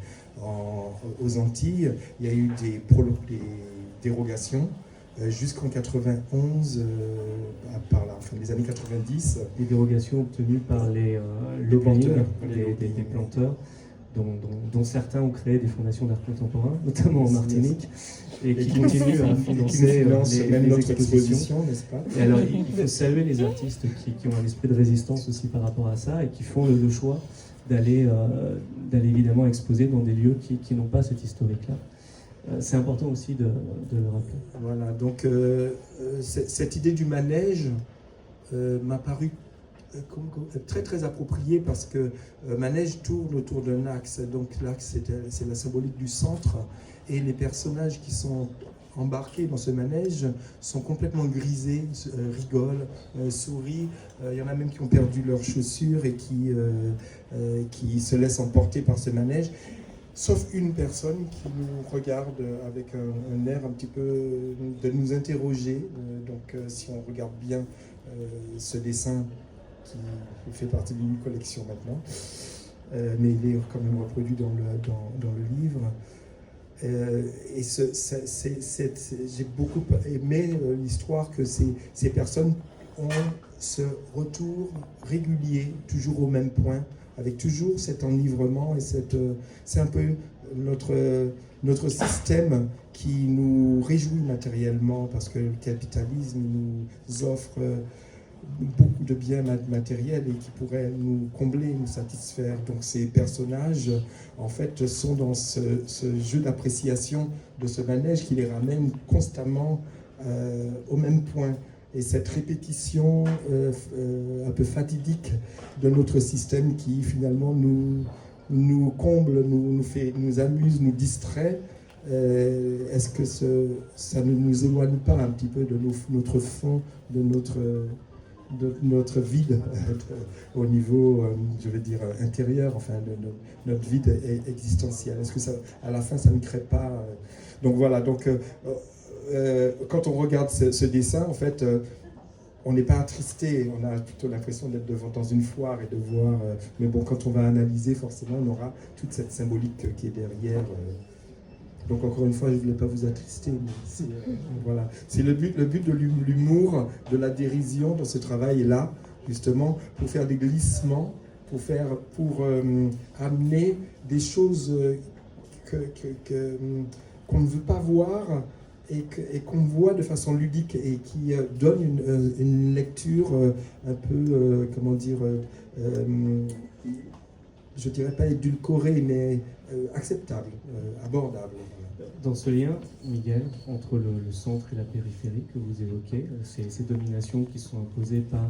Aux Antilles, il y a eu des dérogations jusqu'en 91, par la fin des années 90. Des dérogations obtenues par les planteurs, dont certains ont créé des fondations d'art contemporain, notamment en Martinique, et qui continuent à financer les expositions, n'est-ce pas? Et alors, il faut saluer les artistes qui ont un esprit de résistance aussi par rapport à ça et qui font le choix d'aller évidemment exposer dans des lieux qui n'ont pas cette historique-là. C'est important aussi de le rappeler. Voilà, donc cette idée du manège m'a paru très très appropriée parce que manège tourne autour d'un axe. Donc l'axe, c'est la symbolique du centre et les personnages qui sont embarqués dans ce manège sont complètement grisés, rigolent, sourient. Il y en a même qui ont perdu leurs chaussures et qui se laissent emporter par ce manège. Sauf une personne qui nous regarde avec un air un petit peu de nous interroger. Donc si on regarde bien ce dessin qui fait partie d'une collection maintenant, mais il est quand même reproduit dans le livre. J'ai beaucoup aimé l'histoire que ces personnes ont ce retour régulier, toujours au même point, avec toujours cet enivrement et c'est un peu notre système qui nous réjouit matériellement parce que le capitalisme nous offre beaucoup de biens matériels et qui pourraient nous combler, nous satisfaire. Donc ces personnages, en fait, sont dans ce jeu d'appréciation de ce manège qui les ramène constamment au même point. Et cette répétition un peu fatidique de notre système qui finalement nous comble, nous amuse, nous distrait, est-ce que ça ne nous éloigne pas un petit peu de notre fond, de notre vide au niveau, je vais dire, intérieur, enfin, de notre vide existentiel? Est-ce que ça, à la fin, ça ne crée pas... Donc voilà, donc quand on regarde ce dessin, en fait, on n'est pas attristé, on a plutôt l'impression d'être dans une foire et de voir... mais bon, quand on va analyser, forcément, on aura toute cette symbolique qui est derrière... Donc encore une fois, je ne voulais pas vous attrister, mais voilà. C'est le but de l'humour, de la dérision dans ce travail-là, justement, pour faire des glissements, pour amener des choses qu'on ne veut pas voir et qu'on voit de façon ludique et qui donne une lecture un peu, comment dire, je dirais pas édulcorée, mais acceptable, abordable. Dans ce lien, Miguel, entre le centre et la périphérie que vous évoquez, ces dominations qui sont imposées par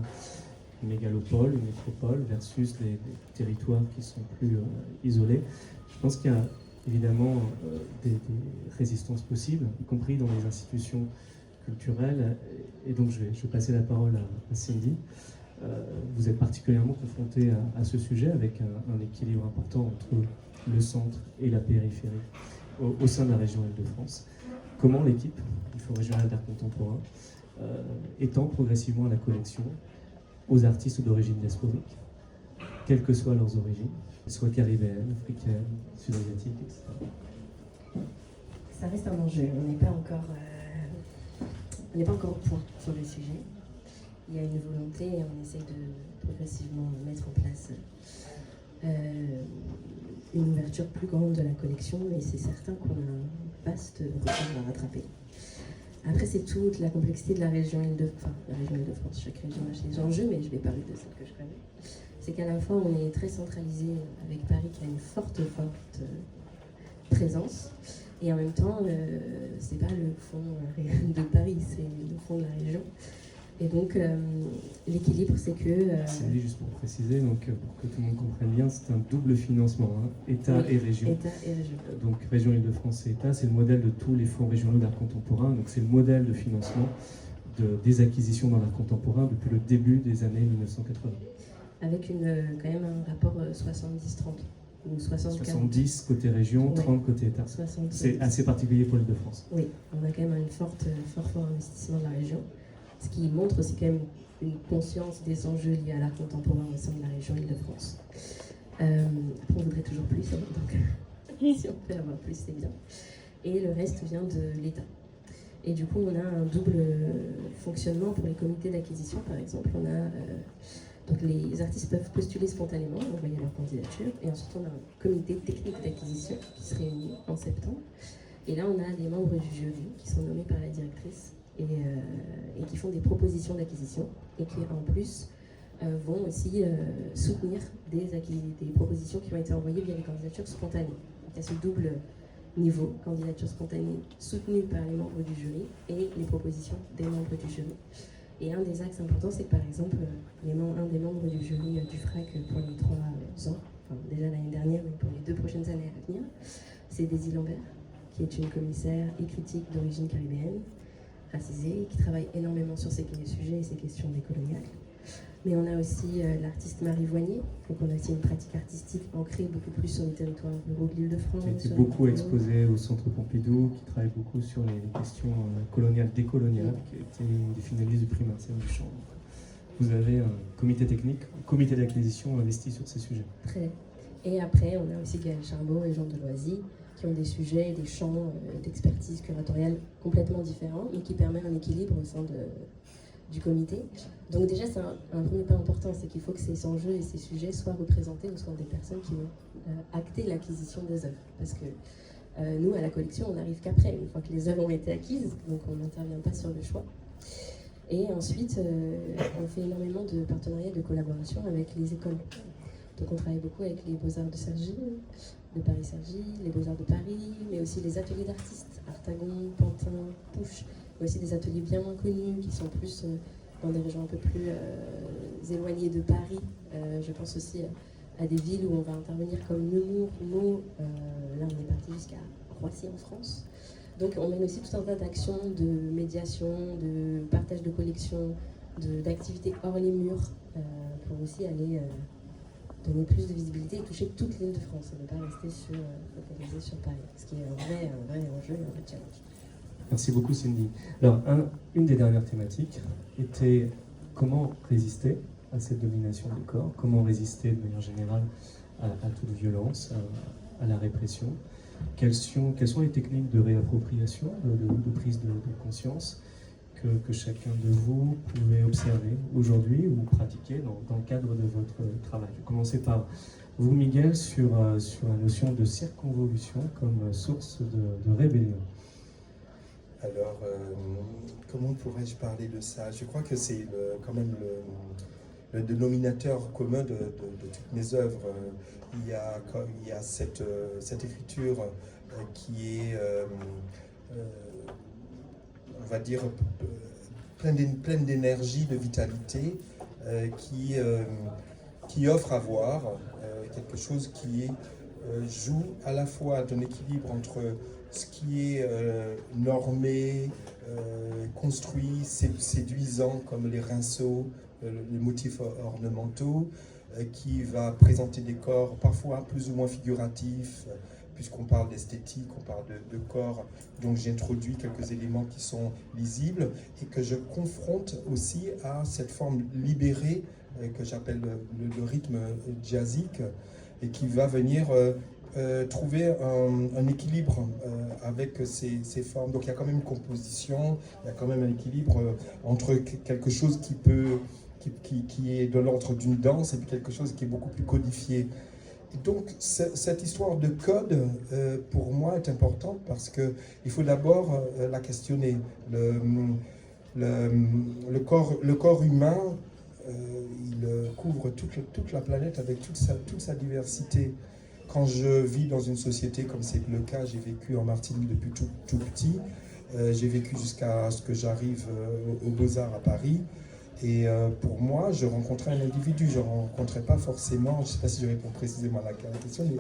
une mégalopole, une métropole, versus les territoires qui sont plus isolés, je pense qu'il y a évidemment des résistances possibles, y compris dans les institutions culturelles. Et donc je vais passer la parole à Cindy. Vous êtes particulièrement confronté à ce sujet avec un équilibre important entre le centre et la périphérie au sein de la région Île-de-France. Comment l'équipe du Fonds régional d'art contemporain étend progressivement la collection aux artistes d'origine diasporique, quelles que soient leurs origines, soit caribéennes, africaines, sud-asiatiques, etc. Ça reste un enjeu. On n'est pas encore au point sur le sujet. Il y a une volonté et on essaie de progressivement mettre en place une ouverture plus grande de la collection, et c'est certain qu'on a un vaste retard à rattraper. Après, c'est toute la complexité de la région Île-de-France. Chaque région a ses enjeux, mais je vais parler de celle que je connais. C'est qu'à la fois, on est très centralisé avec Paris qui a une forte présence, et en même temps, c'est pas le fond de Paris, c'est le fond de la région. Et donc, l'équilibre, c'est que... C'est juste pour préciser, donc, pour que tout le monde comprenne bien, c'est un double financement, hein, État et région. État et région. Donc, région Île-de-France et État, c'est le modèle de tous les fonds régionaux d'art contemporain. Donc, c'est le modèle de financement des acquisitions dans l'art contemporain depuis le début des années 1980. Avec quand même un rapport 70-30. Ou 70 côté région, 30 côté État. 70. C'est assez particulier pour l'Île-de-France. Oui, on a quand même un fort investissement de la région. Ce qui montre aussi quand même une conscience des enjeux liés à l'art contemporain au sein de la région Île-de-France. Après, on voudrait toujours plus, donc si on peut avoir plus, c'est bien. Et le reste vient de l'État. Et du coup, on a un double fonctionnement pour les comités d'acquisition, par exemple. Donc les artistes peuvent postuler spontanément, envoyer leur candidature, et ensuite on a un comité technique d'acquisition qui se réunit en septembre. Et là, on a des membres du jury qui sont nommés par la directrice et qui font des propositions d'acquisition et qui en plus vont aussi soutenir des propositions qui ont été envoyées via les candidatures spontanées. Donc il y a ce double niveau, candidature spontanée soutenue par les membres du jury et les propositions des membres du jury. Et un des axes importants, c'est que par exemple, un des membres du jury du FRAC pour les 3 ans, enfin déjà l'année dernière, mais pour les 2 prochaines années à venir, c'est Daisy Lambert, qui est une commissaire et critique d'origine caribéenne, racisée, qui travaille énormément sur ces sujets et ces questions décoloniales. Mais on a aussi l'artiste Marie Voignier, donc on a aussi une pratique artistique ancrée beaucoup plus sur les territoires ruraux de l'Île-de-France. Qui a été beaucoup exposée au Centre Pompidou, qui travaille beaucoup sur les questions coloniales, décoloniales, qui a été une des finalistes du prix Marcel Duchamp. Vous avez un comité technique, un comité d'acquisition investi sur ces sujets. Très. Et après, on a aussi Gaël Charbot et Jean Deloisy, qui ont des sujets, des champs d'expertise curatoriale complètement différents, mais qui permettent un équilibre au sein du comité. Donc déjà, c'est un premier pas important, c'est qu'il faut que ces enjeux et ces sujets soient représentés au sein des personnes qui ont acté l'acquisition des œuvres. Parce que nous, à la collection, on n'arrive qu'après, une fois que les œuvres ont été acquises, donc on n'intervient pas sur le choix. Et ensuite, on fait énormément de partenariats, de collaboration avec les écoles. Donc on travaille beaucoup avec les Beaux-Arts de Cergy, de Paris-Cergy, les Beaux-Arts de Paris, mais aussi les ateliers d'artistes, Artagon, Pantin, Pouche, mais aussi des ateliers bien moins connus qui sont plus dans des régions un peu plus éloignées de Paris. Je pense aussi à des villes où on va intervenir comme Nemours, Meaux, là on est parti jusqu'à Roissy en France. Donc on mène aussi tout un tas d'actions de médiation, de partage de collections, d'activités hors les murs, pour aussi aller donner plus de visibilité et toucher toute l'île de France et ne pas rester focalisé sur Paris, ce qui est un vrai enjeu et un vrai challenge. Merci beaucoup Cindy. Alors, une des dernières thématiques était comment résister à cette domination du corps, comment résister de manière générale à toute violence, à la répression. Quelles sont les techniques de réappropriation, de prise de conscience que chacun de vous pouvez observer aujourd'hui ou pratiquer dans le cadre de votre travail. Je vais commencer par vous, Miguel, sur la notion de circonvolution comme source de rébellion. Alors, comment pourrais-je parler de ça? Je crois que c'est quand même le dénominateur commun de toutes mes œuvres. Il y a cette écriture qui est, on va dire, pleine d'énergie, de vitalité, qui offre à voir quelque chose qui joue à la fois d'un équilibre entre ce qui est normé, construit, séduisant comme les rinceaux, les motifs ornementaux, qui va présenter des corps parfois plus ou moins figuratifs, puisqu'on parle d'esthétique, on parle de corps, donc j'introduis quelques éléments qui sont lisibles et que je confronte aussi à cette forme libérée que j'appelle le rythme jazzique et qui va venir trouver un équilibre avec ces formes. Donc il y a quand même une composition, il y a quand même un équilibre entre quelque chose qui est de l'ordre d'une danse et puis quelque chose qui est beaucoup plus codifié. Et donc cette histoire de code, pour moi, est importante parce qu'il faut d'abord la questionner. Le corps humain, il couvre toute la planète avec toute sa diversité. Quand je vis dans une société comme c'est le cas, j'ai vécu en Martinique depuis tout petit, j'ai vécu jusqu'à ce que j'arrive aux Beaux-Arts à Paris. Et pour moi, je rencontrais un individu, je ne rencontrais pas forcément, je ne sais pas si je réponds précisément à la question, mais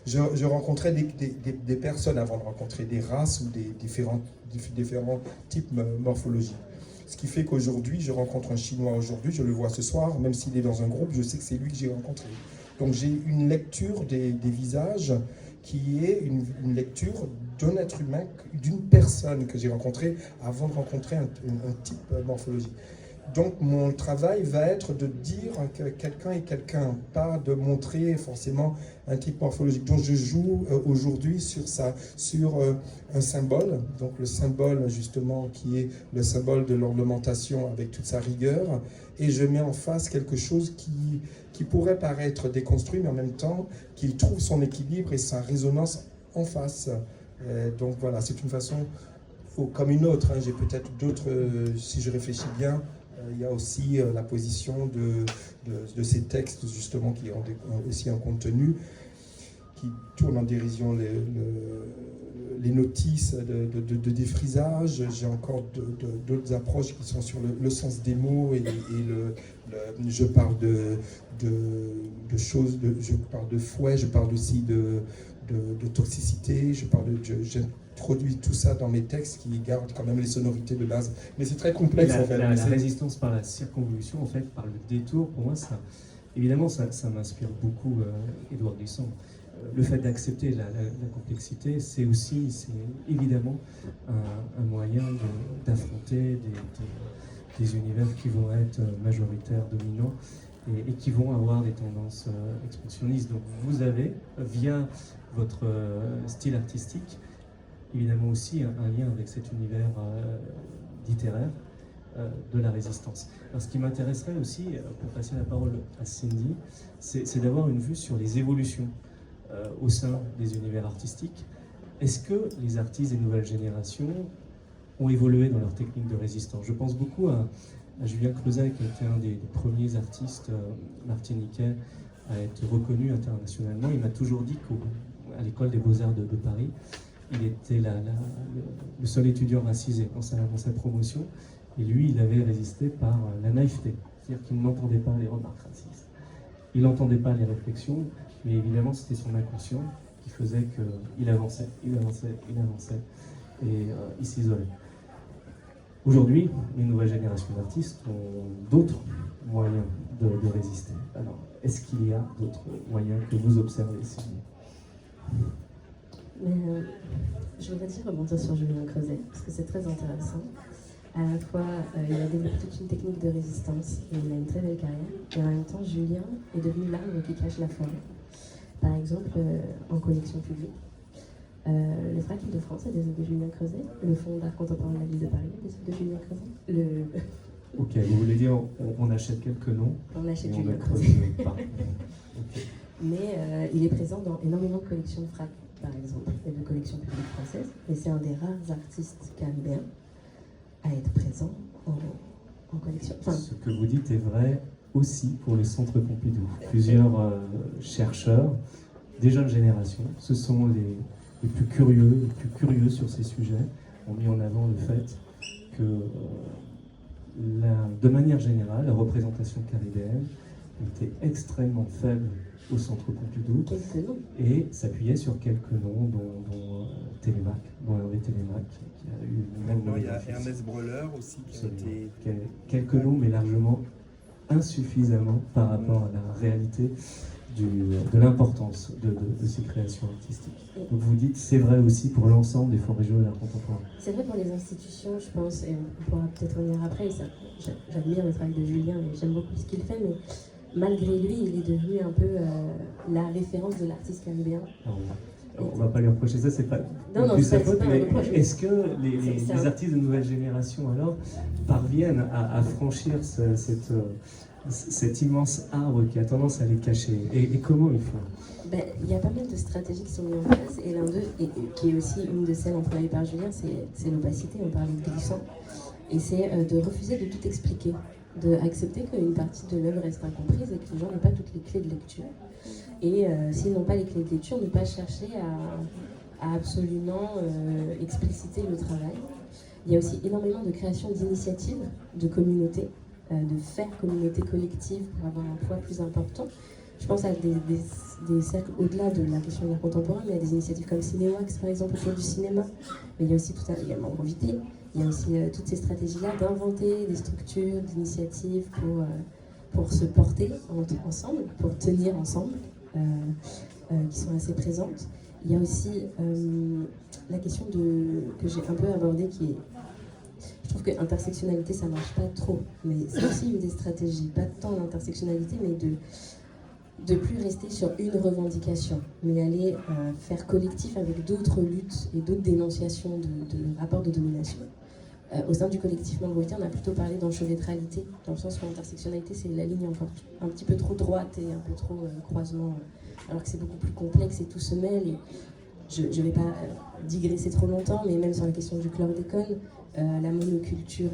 je rencontrais des personnes avant de rencontrer des races ou des différents types morphologiques. Ce qui fait qu'aujourd'hui, je rencontre un Chinois aujourd'hui, je le vois ce soir, même s'il est dans un groupe, je sais que c'est lui que j'ai rencontré. Donc j'ai une lecture des visages qui est une lecture d'un être humain, d'une personne que j'ai rencontrée avant de rencontrer un type morphologique. Donc mon travail va être de dire que quelqu'un est quelqu'un, pas de montrer forcément un type morphologique. Donc je joue aujourd'hui sur un symbole, donc le symbole justement qui est le symbole de l'ornementation avec toute sa rigueur, et je mets en face quelque chose qui pourrait paraître déconstruit, mais en même temps qu'il trouve son équilibre et sa résonance en face. Donc voilà, c'est une façon comme une autre, hein. J'ai peut-être d'autres, si je réfléchis bien, il y a aussi la position de ces textes justement qui ont aussi un contenu qui tourne en dérision les notices de défrisage. J'ai encore d'autres approches qui sont sur le sens des mots et je parle de choses, je parle de fouet, je parle aussi de toxicité, j'introduis tout ça dans mes textes qui gardent quand même les sonorités de base. Mais c'est très complexe en fait. La résistance par la circonvolution, en fait, par le détour, pour moi, évidemment, ça m'inspire beaucoup Édouard Glissant. Le fait d'accepter la complexité, c'est évidemment un moyen d'affronter des univers qui vont être majoritaires, dominants, et qui vont avoir des tendances expansionnistes. Donc vous avez, via votre style artistique, évidemment aussi un lien avec cet univers littéraire de la résistance. Alors ce qui m'intéresserait aussi, pour passer la parole à Cindy, c'est d'avoir une vue sur les évolutions au sein des univers artistiques. Est-ce que les artistes des nouvelles générations ont évolué dans leur technique de résistance. Je pense beaucoup à Julien Creuset, qui était un des premiers artistes martiniquais à être reconnu internationalement. Il m'a toujours dit qu'à l'école des Beaux-Arts de Paris, il était le seul étudiant racisé dans sa promotion. Et lui, il avait résisté par la naïveté. C'est-à-dire qu'il n'entendait pas les remarques racistes. Il n'entendait pas les réflexions, mais évidemment, c'était son inconscient qui faisait qu'il avançait, et il s'isolait. Aujourd'hui, les nouvelles générations d'artistes ont d'autres moyens de résister. Alors, est-ce qu'il y a d'autres moyens que vous observez, Sylvie ? Je voudrais dire rebondir sur Julien Creuset, parce que c'est très intéressant. À la fois, il a développé toute une technique de résistance et il a une très belle carrière. Et en même temps, Julien est devenu l'arbre qui cache la forêt. Par exemple, en collection publique, le FRAC Île-de-France a des œuvres de Julien Creuset, le Fonds d'art contemporain de la ville de Paris a des œuvres de Julien Creuset. Ok, vous voulez dire on achète quelques noms. On achète et Julien on Creuset. Okay. Mais il est présent dans énormément de collections de FRAC, par exemple, et de collections publiques françaises. Et c'est un des rares artistes caribéens à être présent en collection. Enfin, ce que vous dites est vrai aussi pour les centres Pompidou. Plusieurs chercheurs, des jeunes générations, ce sont les plus curieux sur ces sujets, ont mis en avant le fait que de manière générale, la représentation caribéenne était extrêmement faible au centre Pompidou et s'appuyait sur quelques noms, dont Télémac, dont Hervé Télémac, qui a eu le même nom. Il y a Ernest Breuler aussi qui a été... Quelques noms, mais largement insuffisamment par rapport à la réalité de l'importance de ces créations artistiques. Donc vous dites, c'est vrai aussi pour l'ensemble des fonds régionaux d'art contemporain. C'est vrai pour les institutions, je pense, et on pourra peut-être revenir après. J'admire le travail de Julien et j'aime beaucoup ce qu'il fait, mais malgré lui, il est devenu un peu la référence de l'artiste caribéen. On ne va pas lui reprocher ça, c'est pas plus sa faute, mais est-ce que les artistes de nouvelle génération alors parviennent à franchir cet immense arbre qui a tendance à les cacher, et comment ils font? Il y a pas mal de stratégies qui sont mises en place, et l'un d'eux, qui est aussi une de celles employées par Julien, c'est l'opacité. On parlait de glissant, et c'est de refuser de tout expliquer, d'accepter qu'une partie de l'œuvre reste incomprise et que les gens n'ont pas toutes les clés de lecture. Et s'ils n'ont pas les clés de lecture, ne pas chercher à absolument expliciter le travail. Il y a aussi énormément de création d'initiatives, de communautés, de faire communauté collective pour avoir un poids plus important. Je pense à des cercles au-delà de la question de l'art contemporain, mais il y a des initiatives comme Cinéwax, par exemple, autour du cinéma. Mais il y a aussi également Invité. Il y a aussi toutes ces stratégies-là d'inventer des structures, d'initiatives pour se porter ensemble, pour tenir ensemble, qui sont assez présentes. Il y a aussi la question que j'ai un peu abordée, qui est... Je trouve que intersectionnalité, ça marche pas trop, mais c'est aussi une des stratégies, pas tant l'intersectionnalité, mais de plus rester sur une revendication, mais aller faire collectif avec d'autres luttes et d'autres dénonciations de rapports de domination. Au sein du collectif Mangoïté, on a plutôt parlé d'enchevêtralité, dans le sens où l'intersectionnalité, c'est la ligne encore un petit peu trop droite et un peu trop croisement, alors que c'est beaucoup plus complexe et tout se mêle. Et je ne vais pas digresser trop longtemps, mais même sur la question du chlordécone, la monoculture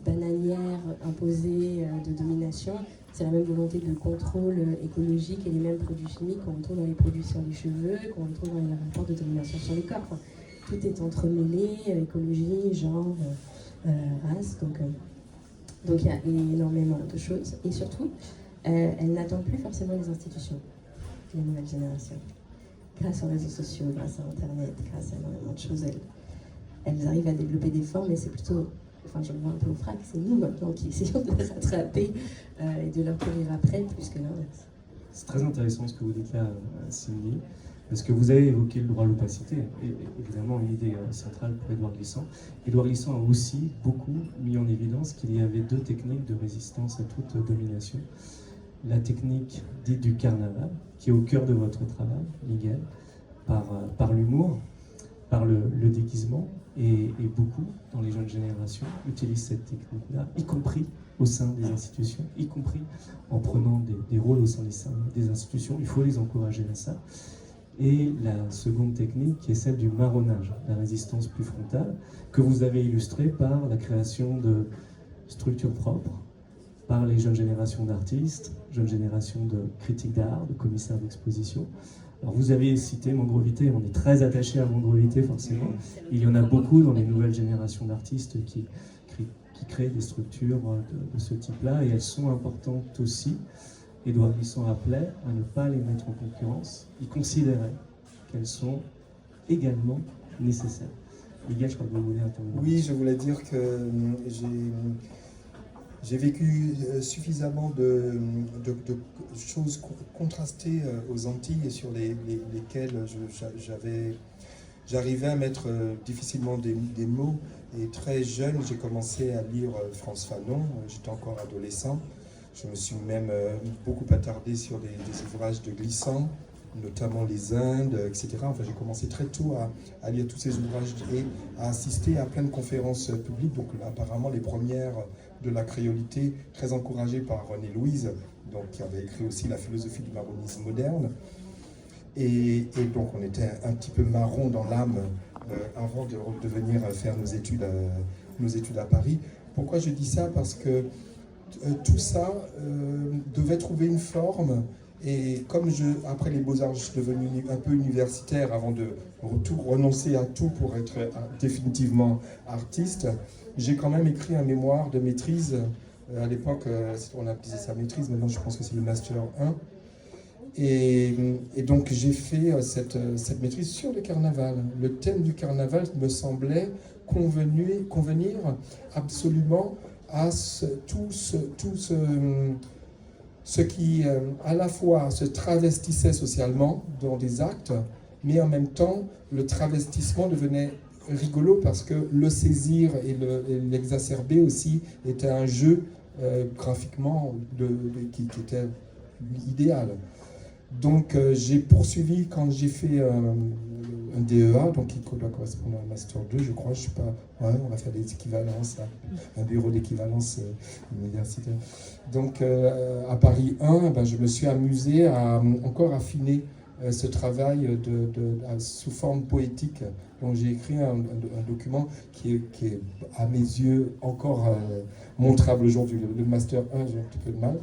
bananière imposée de domination, c'est la même volonté de contrôle écologique et les mêmes produits chimiques qu'on retrouve dans les produits sur les cheveux, qu'on retrouve dans les rapports de domination sur les corps. Enfin, tout est entremêlé, écologie, genre, race. Donc il y a énormément de choses. Et surtout, elles n'attendent plus forcément les institutions, les nouvelles générations. Grâce aux réseaux sociaux, grâce à Internet, grâce à énormément de choses, elles arrivent à développer des formes, mais c'est plutôt... Enfin, je le vois un peu au FRAC, c'est nous maintenant qui essayons de les rattraper et de leur courir après, plus que l'inverse. C'est très intéressant ce que vous dites là, Cindy, parce que vous avez évoqué le droit à l'opacité, et évidemment une idée centrale pour Édouard Glissant. Édouard Glissant a aussi beaucoup mis en évidence qu'il y avait deux techniques de résistance à toute domination. La technique dite du carnaval, qui est au cœur de votre travail, Miguel, par l'humour, par le déguisement, et beaucoup dans les jeunes générations utilisent cette technique-là, y compris au sein des institutions, y compris en prenant des rôles au sein des institutions. Il faut les encourager à ça. et la seconde technique qui est celle du marronnage, la résistance plus frontale, que vous avez illustrée par la création de structures propres, par les jeunes générations d'artistes, jeunes générations de critiques d'art, de commissaires d'exposition. Alors vous avez cité Mangrovité, on est très attaché à Mangrovité forcément. Il y en a beaucoup dans les nouvelles générations d'artistes qui créent des structures de ce type-là, et elles sont importantes aussi. Édouard Glissant appelait à ne pas les mettre en concurrence. Il considérait qu'elles sont également nécessaires. Miguel, je crois que vous voulez intervenir. Oui, je voulais dire que j'ai vécu suffisamment de choses contrastées aux Antilles et sur lesquelles j'arrivais à mettre difficilement des mots. Et très jeune, j'ai commencé à lire Frantz Fanon. J'étais encore adolescent. Je me suis même beaucoup attardé sur des ouvrages de Glissant, notamment Les Indes, etc. Enfin, j'ai commencé très tôt à lire tous ces ouvrages et à assister à plein de conférences publiques. Donc, apparemment, les premières de la créolité, très encouragées par René Louise, donc, qui avait écrit aussi La philosophie du marronisme moderne. Et donc, on était un petit peu marron dans l'âme avant de venir faire nos études à Paris. Pourquoi je dis ça? Parce que tout ça devait trouver une forme, et comme après les Beaux-Arts, je suis devenu un peu universitaire avant de renoncer à tout pour être définitivement artiste, j'ai quand même écrit un mémoire de maîtrise. À l'époque, on appelait ça maîtrise, maintenant je pense que c'est le Master 1. Et donc j'ai fait cette maîtrise sur le carnaval. Le thème du carnaval me semblait convenir absolument à tout ce qui à la fois se travestissait socialement dans des actes, mais en même temps le travestissement devenait rigolo parce que le saisir et l'exacerber aussi était un jeu graphiquement qui était idéal. Donc j'ai poursuivi quand j'ai fait un DEA, donc qui doit correspondre à un Master 2, je crois, je sais pas, ouais, on va faire des équivalences, là, un bureau d'équivalence universitaire. Donc à Paris 1, ben, je me suis amusé à encore affiner ce travail sous forme poétique. Donc j'ai écrit un document qui est à mes yeux encore montrable aujourd'hui. Le Master 1, j'ai un petit peu de mal,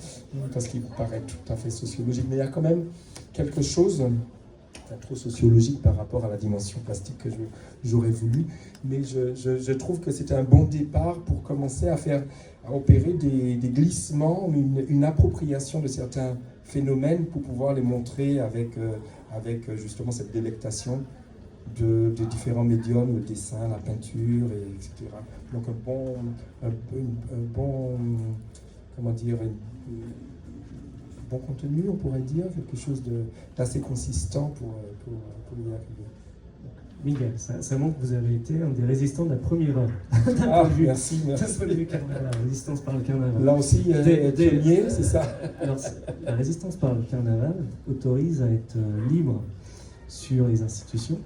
parce qu'il me paraît tout à fait sociologique, mais il y a quand même quelque chose trop sociologique par rapport à la dimension plastique que j'aurais voulu. Mais je trouve que c'était un bon départ pour commencer à opérer des glissements, une appropriation de certains phénomènes pour pouvoir les montrer avec justement cette délectation de différents médiums, le dessin, la peinture, etc. Donc un bon comment dire, bon contenu, on pourrait dire, quelque chose d'assez consistant pour y arriver. Miguel, ça montre que vous avez été un des résistants de la première heure. Merci. D'un point de vue carnaval, la résistance par le carnaval. Là aussi, pionnier, c'est ça. Alors, la résistance par le carnaval autorise à être libre sur les institutions,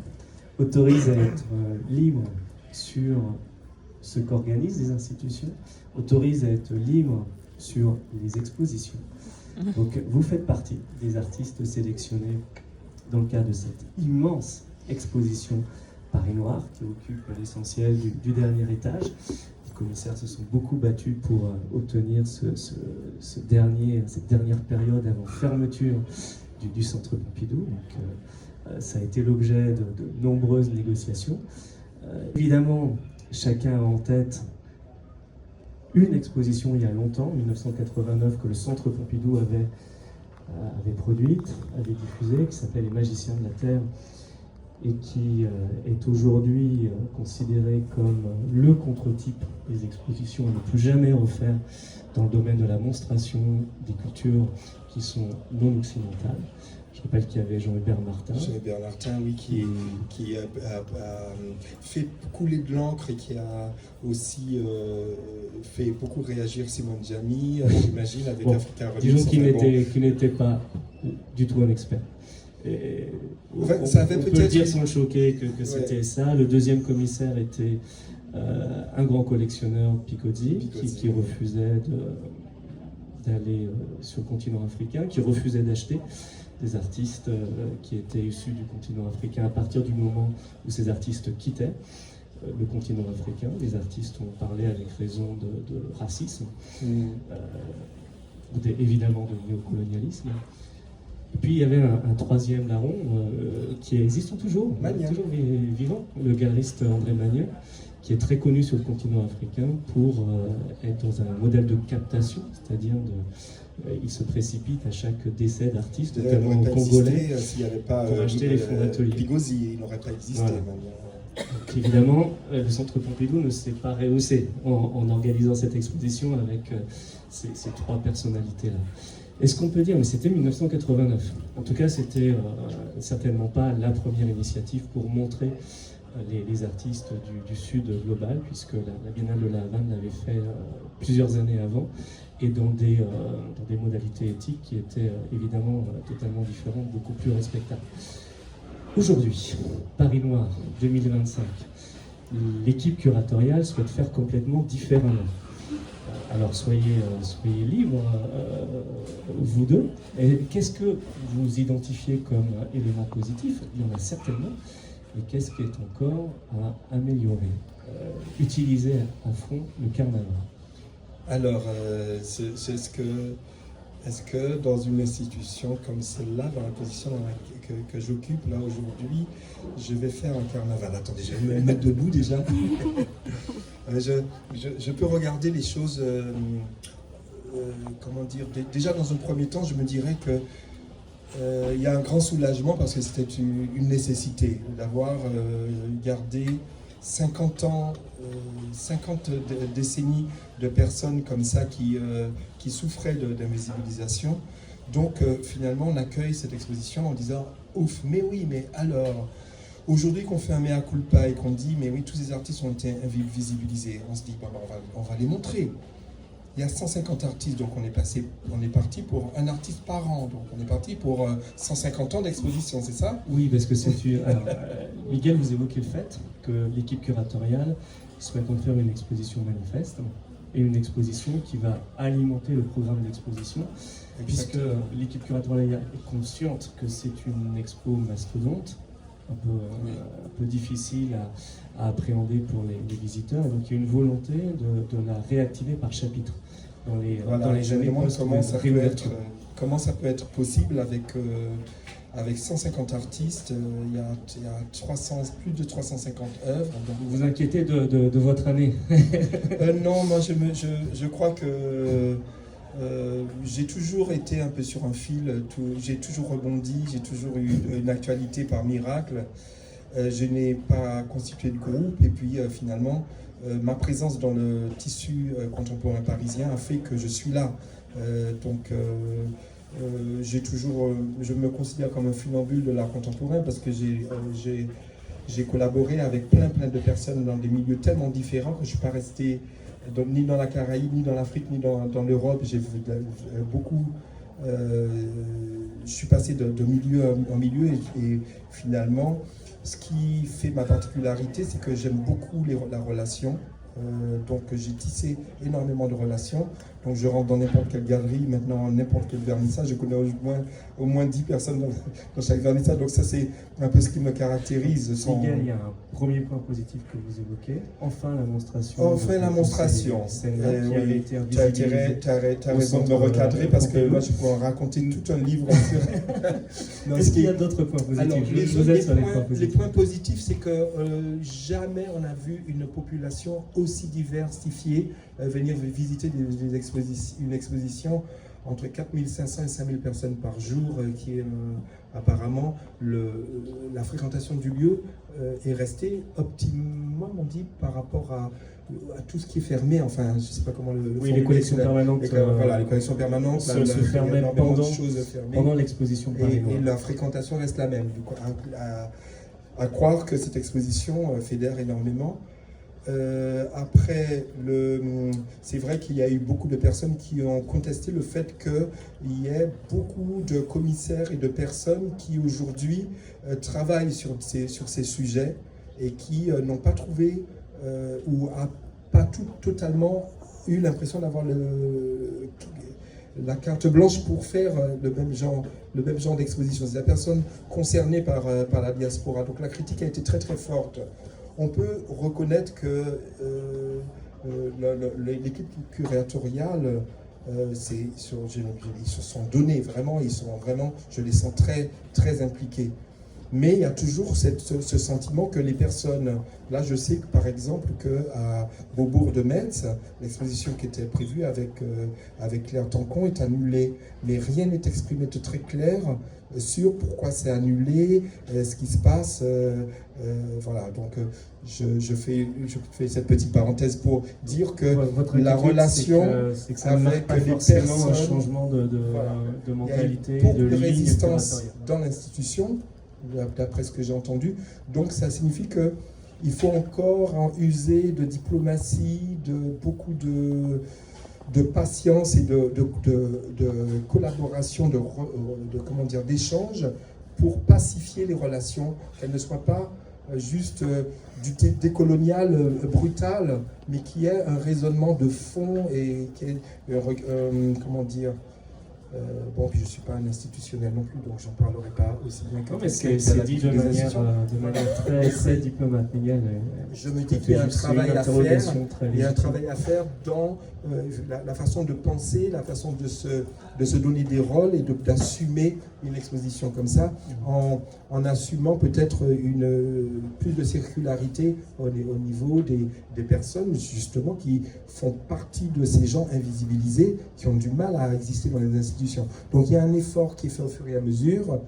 autorise à être libre sur ce qu'organisent les institutions, autorise à être libre sur les expositions. Donc vous faites partie des artistes sélectionnés dans le cadre de cette immense exposition Paris Noir qui occupe l'essentiel du dernier étage. Les commissaires se sont beaucoup battus pour obtenir cette dernière période avant fermeture du Centre Pompidou. Donc, ça a été l'objet de nombreuses négociations. Évidemment, chacun a en tête une exposition il y a longtemps, 1989, que le Centre Pompidou avait produite, avait diffusée, qui s'appelait Les Magiciens de la Terre, et qui est aujourd'hui considéré comme le contre-type des expositions à ne plus jamais refaire dans le domaine de la monstration des cultures qui sont non occidentales. Je rappelle qu'il y avait Jean-Hubert Martin. Jean-Hubert Martin, oui, qui a fait couler de l'encre et qui a aussi fait beaucoup réagir Simone Jamy, j'imagine, avec Africa Remix. Disons qu'il n'était pas du tout un expert. Et on peut dire sans le choquer que c'était ça. Le deuxième commissaire était un grand collectionneur, Picozzi, qui refusait d'aller sur le continent africain, qui refusait d'acheter. des artistes qui étaient issus du continent africain à partir du moment où ces artistes quittaient le continent africain. Les artistes ont parlé avec raison de racisme, évidemment de néocolonialisme. Et puis il y avait un troisième larron qui existe toujours vivant, le galeriste André Magnin, qui est très connu sur le continent africain pour être dans un modèle de captation, c'est-à-dire il se précipite à chaque décès d'artiste, notamment congolais, s'il n'y avait pas pour acheter les fonds d'atelier. Pigosi, il n'aurait pas existé. Voilà. Donc, évidemment, le Centre Pompidou ne s'est pas rehaussé en organisant cette exposition avec ces trois personnalités-là. Est-ce qu'on peut dire, mais c'était 1989, en tout cas c'était certainement pas la première initiative pour montrer les artistes du Sud global, puisque la Biennale de La Havane l'avait fait plusieurs années avant, et dans des modalités éthiques qui étaient évidemment totalement différentes, beaucoup plus respectables. Aujourd'hui, Paris Noir 2025, l'équipe curatoriale souhaite faire complètement différemment. Alors soyez libres, vous deux. Et qu'est-ce que vous identifiez comme élément positif? Il y en a certainement. Et qu'est-ce qui est encore à améliorer? Utiliser à fond le carnaval. Alors, est-ce que dans une institution comme celle-là, dans la position que j'occupe là aujourd'hui, je vais faire un carnaval? Attendez, je vais me mettre debout déjà. Je peux regarder les choses, comment dire, déjà dans un premier temps, je me dirais que il y a un grand soulagement parce que c'était une nécessité d'avoir gardé 50 ans, 50 décennies de personnes comme ça qui souffraient d'invisibilisation. Donc finalement on accueille cette exposition en disant « Ouf, mais oui, mais alors ?» Aujourd'hui qu'on fait un mea culpa et qu'on dit « Mais oui, tous ces artistes ont été invisibilisés », on se dit bon, on va les montrer. Il y a 150 artistes, donc on est parti pour un artiste par an, donc on est parti pour 150 ans d'exposition, c'est ça? Oui, parce que c'est... Alors, Miguel, vous évoquez le fait que l'équipe curatoriale souhaite en faire une exposition manifeste et une exposition qui va alimenter le programme d'exposition, puisque l'équipe curatoriale est consciente que c'est une expo mastodonte, un peu difficile à appréhender pour les visiteurs, et donc il y a une volonté de la réactiver par chapitre dans les années post-réouverture. Comment ça peut être possible avec 150 artistes, il y a plus de 350 œuvres. Donc... Vous vous inquiétez de votre année? Non, moi je crois que j'ai toujours été un peu sur un fil, j'ai toujours rebondi, j'ai toujours eu une actualité par miracle. Je n'ai pas constitué de groupe et puis finalement ma présence dans le tissu contemporain parisien a fait que je suis là. Je me considère comme un funambule de l'art contemporain parce que j'ai collaboré avec plein de personnes dans des milieux tellement différents que je ne suis pas resté ni dans la Caraïbe, ni dans l'Afrique, ni dans l'Europe. J'ai vu beaucoup. Je suis passé de milieu en milieu et finalement, ce qui fait ma particularité, c'est que j'aime beaucoup la relation. Donc j'ai tissé énormément de relations. Donc je rentre dans n'importe quelle galerie, maintenant n'importe quel vernissage. Je connais au moins 10 personnes dans chaque vernissage. Donc ça c'est un peu ce qui me caractérise. Miguel, il y a un premier point positif que vous évoquez. Enfin la monstration. Enfin la monstration. Oui, tu as raison de me recadrer parce que moi je pourrais en raconter tout un livre. Est-ce qu'il y a d'autres points positifs? Alors, les points positifs, c'est que jamais on a vu une population aussi diversifiée venir visiter une exposition entre 4500 et 5000 personnes par jour, qui est apparemment la fréquentation du lieu est restée optimum, on dit, par rapport à tout ce qui est fermé. Enfin, je ne sais pas comment le oui, les collections permanentes. Voilà, les collections permanentes se fermaient pendant l'exposition. Et la fréquentation reste la même. Du coup, à croire que cette exposition fédère énormément. Après, c'est vrai qu'il y a eu beaucoup de personnes qui ont contesté le fait qu'il y ait beaucoup de commissaires et de personnes qui aujourd'hui travaillent sur ces sujets et qui n'ont pas trouvé ou pas totalement eu l'impression d'avoir la carte blanche pour faire le même genre d'exposition. C'est la personne concernée par la diaspora. Donc la critique a été très très forte. On peut reconnaître que l'équipe curatoriale, ils se sont donnés vraiment, je les sens très très impliqués. Mais il y a toujours ce sentiment que les personnes, là je sais que par exemple qu'à Beaubourg de Metz, l'exposition qui était prévue avec Claire Tancon est annulée, mais rien n'est exprimé de très clair sur pourquoi c'est annulé, ce qui se passe, voilà, donc je fais cette petite parenthèse pour dire que la relation c'est que ça avec les personnes, un changement de mentalité, il y a de résistance dans l'institution, d'après ce que j'ai entendu. Donc ça signifie qu'il faut encore en user de diplomatie, de beaucoup de patience et de collaboration, d'échange pour pacifier les relations, qu'elles ne soient pas juste du décolonial brutal, mais qu'il y ait un raisonnement de fond et qu'il y ait, bon, puis je ne suis pas un institutionnel non plus, donc j'en parlerai pas aussi bien. D'accord, mais c'est dit de manière très, très diplomate, Miguel. Je me dis qu'il y a un travail à faire. Il y a un travail à faire dans la façon de penser, la façon de se donner des rôles et d'assumer une exposition comme ça, en assumant peut-être plus de circularité au niveau des personnes, justement, qui font partie de ces gens invisibilisés, qui ont du mal à exister dans les institutions. Donc il y a un effort qui est fait au fur et à mesure.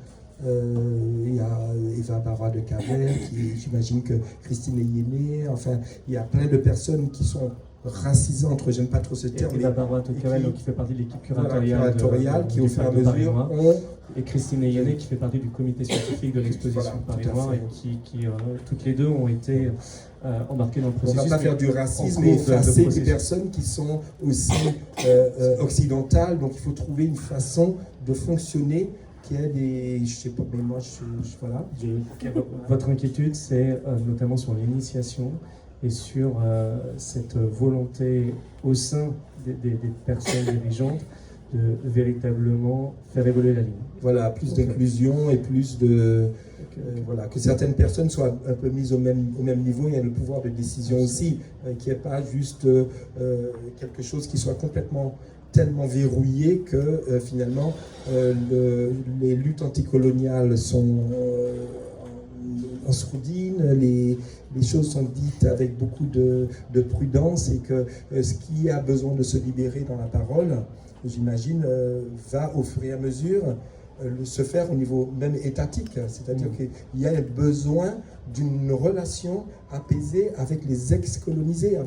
Il y a Eva Barra de Cavel, j'imagine que Christine Eyéné, enfin, il y a plein de personnes qui sont racisantes, j'aime pas trop ce terme. Eva Barra de Cavel, qui fait partie de l'équipe curatoriale qui au fur et à mesure et Christine Eyéné, qui fait partie du comité scientifique de l'exposition Paris Noir, et qui toutes les deux ont été embarquées dans le processus. On ne va pas faire du racisme et effacer des personnes qui sont aussi occidentales, donc il faut trouver une façon de fonctionner qui a des... Je sais pas, mais moi, voilà. Votre inquiétude, c'est notamment sur l'initiation et sur cette volonté au sein des personnes dirigeantes de véritablement faire évoluer la ligne. Voilà, plus d'inclusion et plus de... voilà, que certaines personnes soient un peu mises au même niveau. Il y a le pouvoir de décision aussi, qu'il n'y ait pas juste quelque chose qui soit complètement tellement verrouillé que finalement les luttes anticoloniales sont en sourdine, les choses sont dites avec beaucoup de prudence, et que ce qui a besoin de se libérer dans la parole, j'imagine, va au fur et à mesure se faire au niveau même étatique, c'est-à-dire qu'il y a besoin d'une relation apaisée avec les ex-colonisés,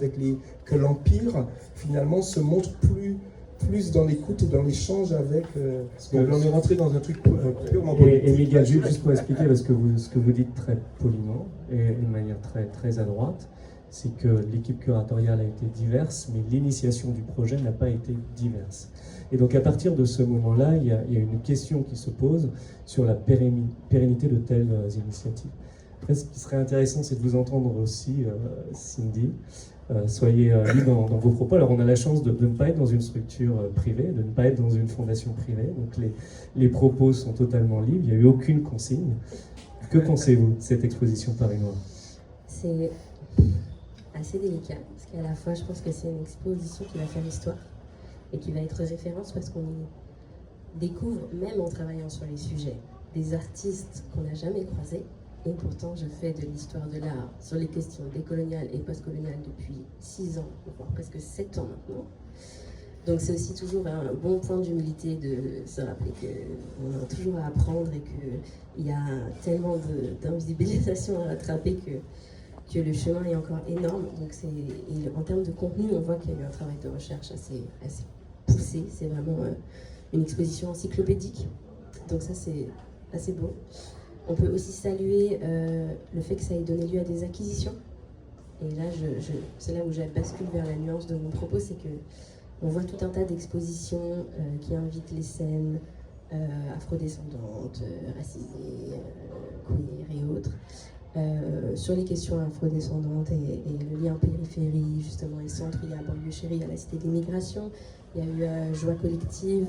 que l'Empire finalement se montre plus dans l'écoute et dans l'échange avec... donc on est rentré dans un truc purement politique. Et Miguel, juste pour expliquer, parce que ce que vous dites très poliment et de manière très, très à droite, c'est que l'équipe curatoriale a été diverse, mais l'initiation du projet n'a pas été diverse. Et donc à partir de ce moment-là, il y a une question qui se pose sur la pérennité de telles initiatives. Après, ce qui serait intéressant, c'est de vous entendre aussi, Cindy. Soyez libre dans vos propos. Alors on a la chance de ne pas être dans une structure privée, de ne pas être dans une fondation privée, donc les propos sont totalement libres, il n'y a eu aucune consigne. Que pensez-vous de cette exposition Paris Noir? C'est assez délicat, parce qu'à la fois je pense que c'est une exposition qui va faire histoire et qui va être référence, parce qu'on découvre, même en travaillant sur les sujets, des artistes qu'on n'a jamais croisés. Et pourtant, je fais de l'histoire de l'art sur les questions décoloniales et postcoloniales depuis 6 ans, voire presque 7 ans maintenant. Donc c'est aussi toujours un bon point d'humilité de se rappeler qu'on a toujours à apprendre et qu'il y a tellement d'invisibilisation à rattraper que le chemin est encore énorme. Donc en termes de contenu, on voit qu'il y a eu un travail de recherche assez poussé. C'est vraiment une exposition encyclopédique. Donc ça, c'est assez beau. On peut aussi saluer le fait que ça ait donné lieu à des acquisitions. Et là, c'est là où je bascule vers la nuance de mon propos, c'est qu'on voit tout un tas d'expositions qui invitent les scènes afrodescendantes, racisées, queer et autres, sur les questions afrodescendantes et le lien périphérie, justement, et centre. Il y a Banlieue Chérie, il y a la Cité de l'Immigration, il y a eu Joie Collective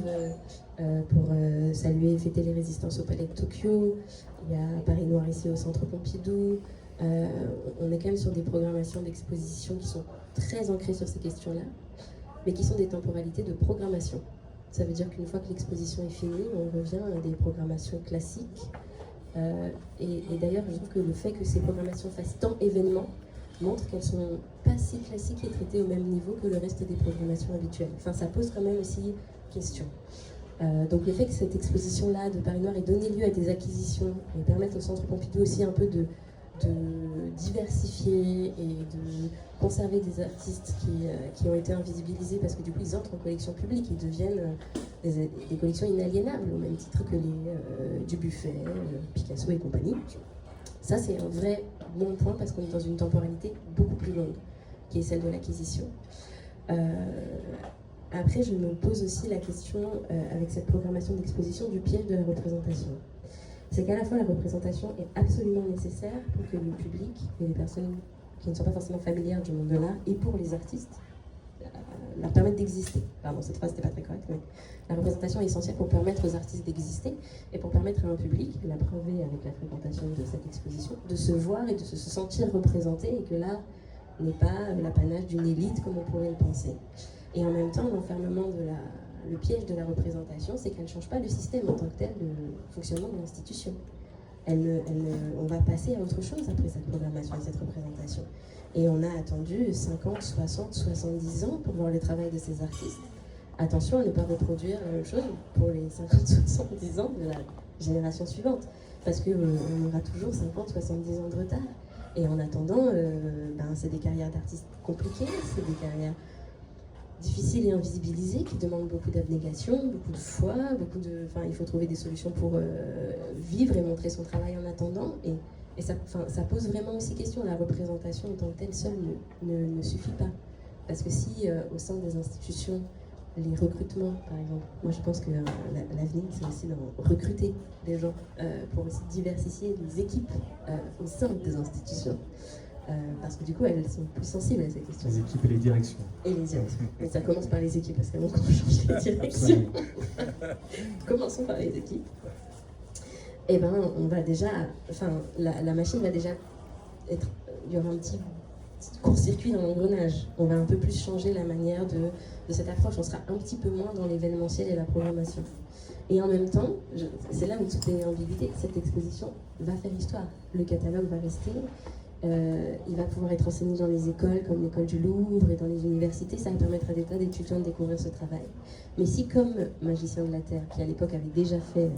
pour saluer et fêter les résistances au Palais de Tokyo, il y a Paris Noir ici au Centre Pompidou. On est quand même sur des programmations d'exposition qui sont très ancrées sur ces questions-là, mais qui sont des temporalités de programmation. Ça veut dire qu'une fois que l'exposition est finie, on revient à des programmations classiques. Et d'ailleurs, je trouve que le fait que ces programmations fassent tant événements montre qu'elles sont pas si classiques et traitées au même niveau que le reste des programmations habituelles. Enfin, ça pose quand même aussi question. Donc le fait que cette exposition-là de Paris Noir ait donné lieu à des acquisitions et permette au Centre Pompidou aussi un peu de diversifier et de conserver des artistes qui ont été invisibilisés parce que du coup ils entrent en collection publique, ils deviennent des collections inaliénables au même titre que les Dubuffet, Picasso et compagnie. Ça c'est un vrai bon point parce qu'on est dans une temporalité beaucoup plus longue qui est celle de l'acquisition. Après je me pose aussi la question avec cette programmation d'exposition du piège de la représentation. C'est qu'à la fois la représentation est absolument nécessaire pour que le public et les personnes qui ne sont pas forcément familières du monde de l'art et pour les artistes leur permettent d'exister. Pardon, cette phrase n'était pas très correcte, mais la représentation est essentielle pour permettre aux artistes d'exister et pour permettre à un public, la preuve est avec la fréquentation de cette exposition, de se voir et de se sentir représenté et que l'art n'est pas l'apanage d'une élite comme on pourrait le penser. Et en même temps, l'enfermement le piège de la représentation, c'est qu'elle ne change pas le système en tant que tel, le fonctionnement de l'institution. On va passer à autre chose après cette programmation et cette représentation. Et on a attendu 50, 60, 70 ans pour voir le travail de ces artistes. Attention à ne pas reproduire la même chose pour les 50, 70 ans de la génération suivante. Parce qu'on aura toujours 50, 70 ans de retard. Et en attendant, c'est des carrières d'artistes compliquées, c'est des carrières difficiles et invisibilisées qui demandent beaucoup d'abnégation, beaucoup de foi, il faut trouver des solutions pour vivre et montrer son travail en attendant. Et ça pose vraiment aussi question. La représentation en tant que telle seule ne suffit pas. Parce que si au sein des institutions, les recrutements, par exemple, moi je pense que l'avenir c'est aussi de recruter des gens pour aussi diversifier les équipes au sein des institutions. Parce que du coup, elles sont plus sensibles à ces questions. Les équipes et les directions. Et les directions. Mais ça commence par les équipes, parce qu'avant qu'on change les directions, commençons par les équipes. Et on va déjà, la machine va déjà être, il y aura un petit court-circuit dans l'engrenage. On va un peu plus changer la manière de cette approche. On sera un petit peu moins dans l'événementiel et la programmation. Et en même temps, c'est là où tout est ambiguïté, cette exposition va faire histoire. Le catalogue va rester. Il va pouvoir être enseigné dans les écoles comme l'école du Louvre et dans les universités. Ça va permettre à des tas d'étudiants de découvrir ce travail. Mais si comme Magicien de la Terre, qui à l'époque avait déjà fait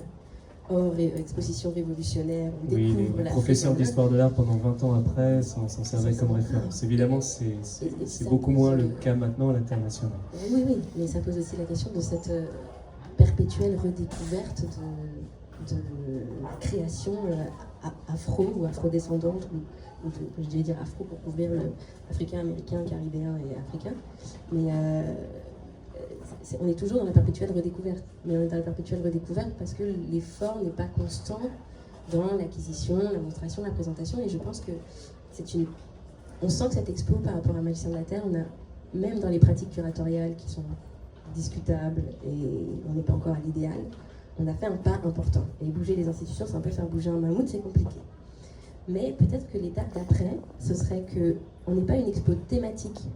exposition révolutionnaire, on découvre les la professeurs d'histoire de l'art pendant 20 ans après s'en servaient comme référence. Évidemment, c'est beaucoup moins le cas maintenant à l'international. Oui, mais ça pose aussi la question de cette perpétuelle redécouverte de création afro ou afrodescendante, ou je devais dire afro pour couvrir africain, américain, caribéen et africain. Mais on est toujours dans la perpétuelle redécouverte. Mais on est dans la perpétuelle redécouverte parce que l'effort n'est pas constant dans l'acquisition, la monstration, la présentation. Et je pense que on sent que cette expo, par rapport à Magicien de la Terre, on a, même dans les pratiques curatoriales qui sont discutables et on n'est pas encore à l'idéal, on a fait un pas important. Et bouger les institutions, c'est un peu faire bouger un mammouth, c'est compliqué. Mais peut-être que l'étape d'après, ce serait qu'on n'ait pas une expo thématique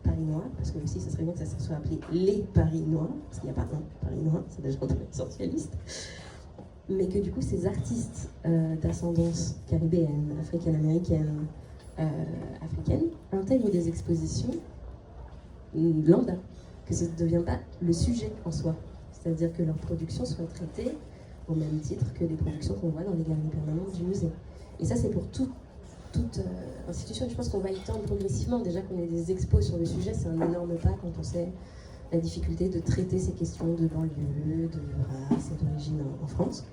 Paris Noir, parce que aussi, ce serait bien que ça soit appelé les Paris Noirs, parce qu'il n'y a pas un Paris Noir, c'est déjà un peu essentialiste. Mais que du coup, ces artistes d'ascendance caribéenne, africaine-américaine, africaine, intègrent des expositions lambda, que ce ne devient pas le sujet en soi. C'est-à-dire que leurs productions soient traitées au même titre que les productions qu'on voit dans les galeries permanentes du musée. Et ça, c'est pour toute institution. Je pense qu'on va y tendre progressivement. Déjà qu'on ait des expos sur le sujet, c'est un énorme pas quand on sait la difficulté de traiter ces questions de banlieue, de race et d'origine en France.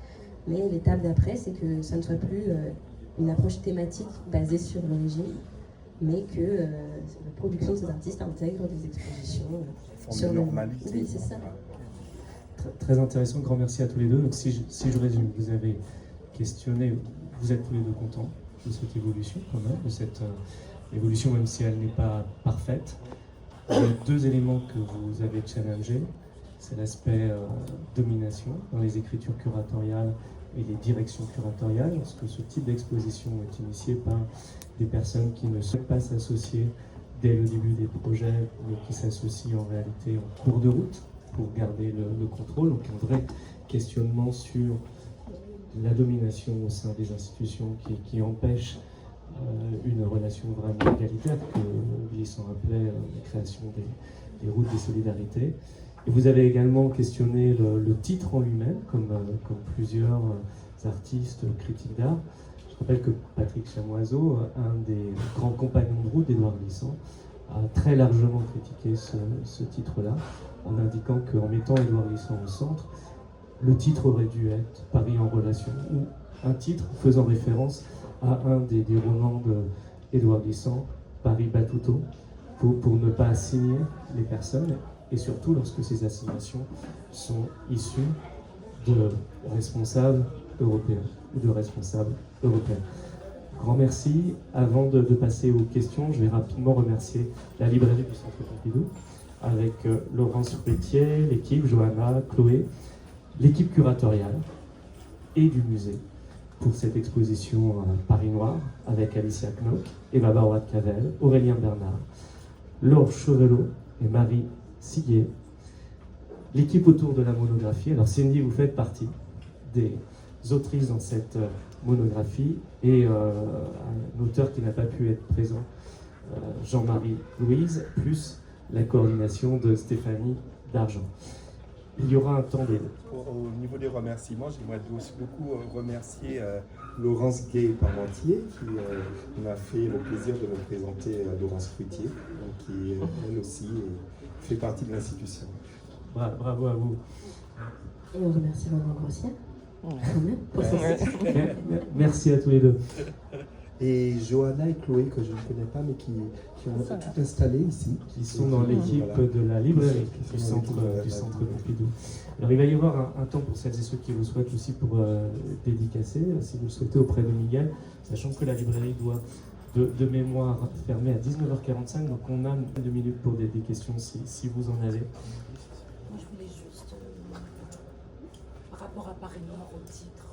Mais l'étape d'après, c'est que ça ne soit plus une approche thématique basée sur l'origine, mais que la production de ces artistes intègre des expositions sur normalité. Oui, c'est ça. Très intéressant, grand merci à tous les deux. Donc si je résume, vous avez questionné, vous êtes tous les deux contents, cette évolution quand même, de cette évolution, même si elle n'est pas parfaite. Il y a deux éléments que vous avez challengés. C'est l'aspect domination dans les écritures curatoriales et les directions curatoriales, parce que ce type d'exposition est initié par des personnes qui ne souhaitent pas s'associer dès le début des projets, mais qui s'associent en réalité en cours de route pour garder le contrôle. Donc un vrai questionnement sur la domination au sein des institutions qui empêche une relation vraiment égalitaire, que Glissant appelait la création des routes des solidarités. Et vous avez également questionné le titre en lui-même, comme plusieurs artistes, critiques d'art. Je rappelle que Patrick Chamoiseau, un des grands compagnons de route d'Édouard Glissant, a très largement critiqué ce titre-là, en indiquant qu'en mettant Édouard Glissant au centre, le titre aurait dû être Paris en relation, ou un titre faisant référence à un des romans d'Édouard Glissant, Paris Batuto, pour ne pas assigner les personnes, et surtout lorsque ces assignations sont issues de responsables européens ou de responsables européens. Grand merci. Avant de passer aux questions, je vais rapidement remercier la librairie du Centre Pompidou, avec Laurence Fruitier, l'équipe, Johanna, Chloé, l'équipe curatoriale et du musée pour cette exposition Paris Noir, avec Alicia Knock, Eva Barouat-Cavel, Aurélien Bernard, Laure Chevelot et Marie Siguier. L'équipe autour de la monographie. Alors Cindy, vous faites partie des autrices dans cette monographie, et un auteur qui n'a pas pu être présent, Jean-Marie Louise, plus la coordination de Stéphanie D'Argent. Il y aura un temps de... Au niveau des remerciements, j'aimerais aussi beaucoup remercier Laurence Gay-Parmentier, qui m'a fait le plaisir de me présenter Laurence Fruitier, donc qui elle aussi fait partie de l'institution. Bravo à vous. Et on remercie Maman Grossière, quand même, pour ça. Merci à tous les deux. Et Johanna et Chloé, que je ne connais pas, mais qui ont tout installé ici. Qui sont dans l'équipe de la librairie du centre Pompidou. Alors il va y avoir un temps pour celles et ceux qui le souhaitent aussi pour dédicacer, si vous le souhaitez, auprès de Miguel, sachant que la librairie doit de mémoire fermer à 19h45, donc on a 2 minutes pour des questions si vous en avez. Moi je voulais juste, par rapport à Paris Noir au titre,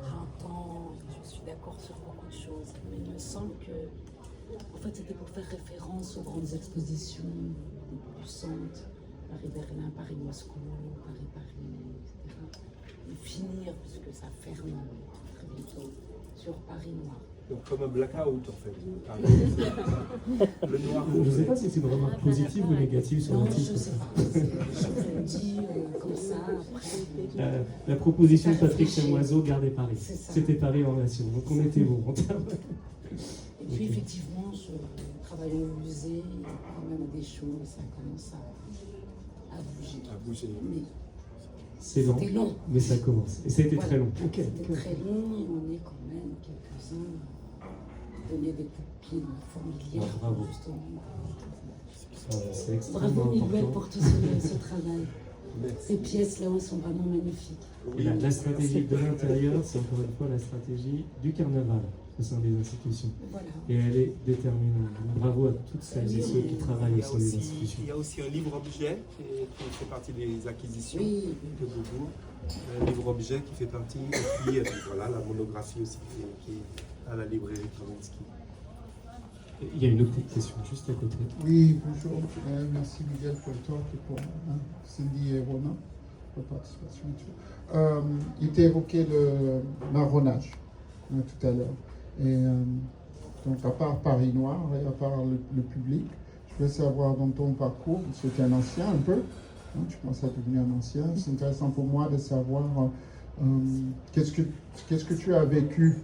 j'entends, je suis d'accord sur beaucoup de choses, mais il me semble que en fait, c'était pour faire référence aux grandes expositions du centre, Paris-Berlin, Paris-Moscou, Paris-Paris, etc. Et finir, puisque ça ferme très bientôt, sur Paris Noir. Donc comme un blackout en fait. Le noir. Je ne sais pas si c'est une remarque positive ou négative sur le titre. Je ne sais pas. Je le dis comme ça. Après, la proposition de Patrick Chamoiseau, Gardez Paris. Ça. C'était Paris en nation. Donc on était bon en termes. Et puis effectivement, je travaille au musée, il y a quand même des choses, ça commence à bouger. À bouger. Mais c'est lent, c'était long. Mais ça commence. Et ça a été très long. Okay. C'était très long et on est quand même quelques-uns à donner des coups de pied fourmilières. Bravo. Justement. C'est extrêmement Bravo Miguel important. pour tout ce travail. Ces pièces-là sont vraiment magnifiques. Et la stratégie de l'intérieur, c'est encore une fois la stratégie du carnaval au sein des institutions. Voilà. Et elle est déterminante. Bravo à toutes celles et ceux qui travaillent au sein des institutions. Il y a aussi un livre-objet qui fait partie des acquisitions de Boubou. Un livre-objet qui fait partie, et puis voilà, la monographie aussi qui est à la librairie Kandinsky. Il y a une autre petite question juste à côté. Oui, bonjour. Merci Miguel pour le talk et pour Cindy et Romain pour la participation. Il était évoqué le marronnage tout à l'heure. Et donc à part Paris Noir et à part le public, je veux savoir dans ton parcours, tu es un ancien un peu, hein, tu commences à devenir un ancien. C'est intéressant pour moi de savoir qu'est-ce que tu as vécu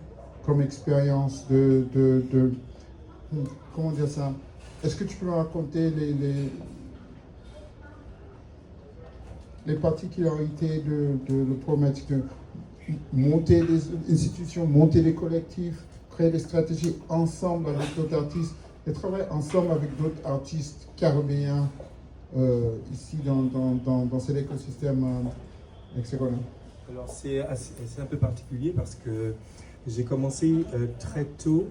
comme expérience de comment dire ça? Est-ce que tu peux me raconter les particularités de le problématique de monter des institutions, monter des collectifs, créer des stratégies ensemble avec d'autres artistes et travailler ensemble avec d'autres artistes caribéens ici dans cet écosystème hexagonal? Alors c'est un peu particulier parce que J'ai commencé très tôt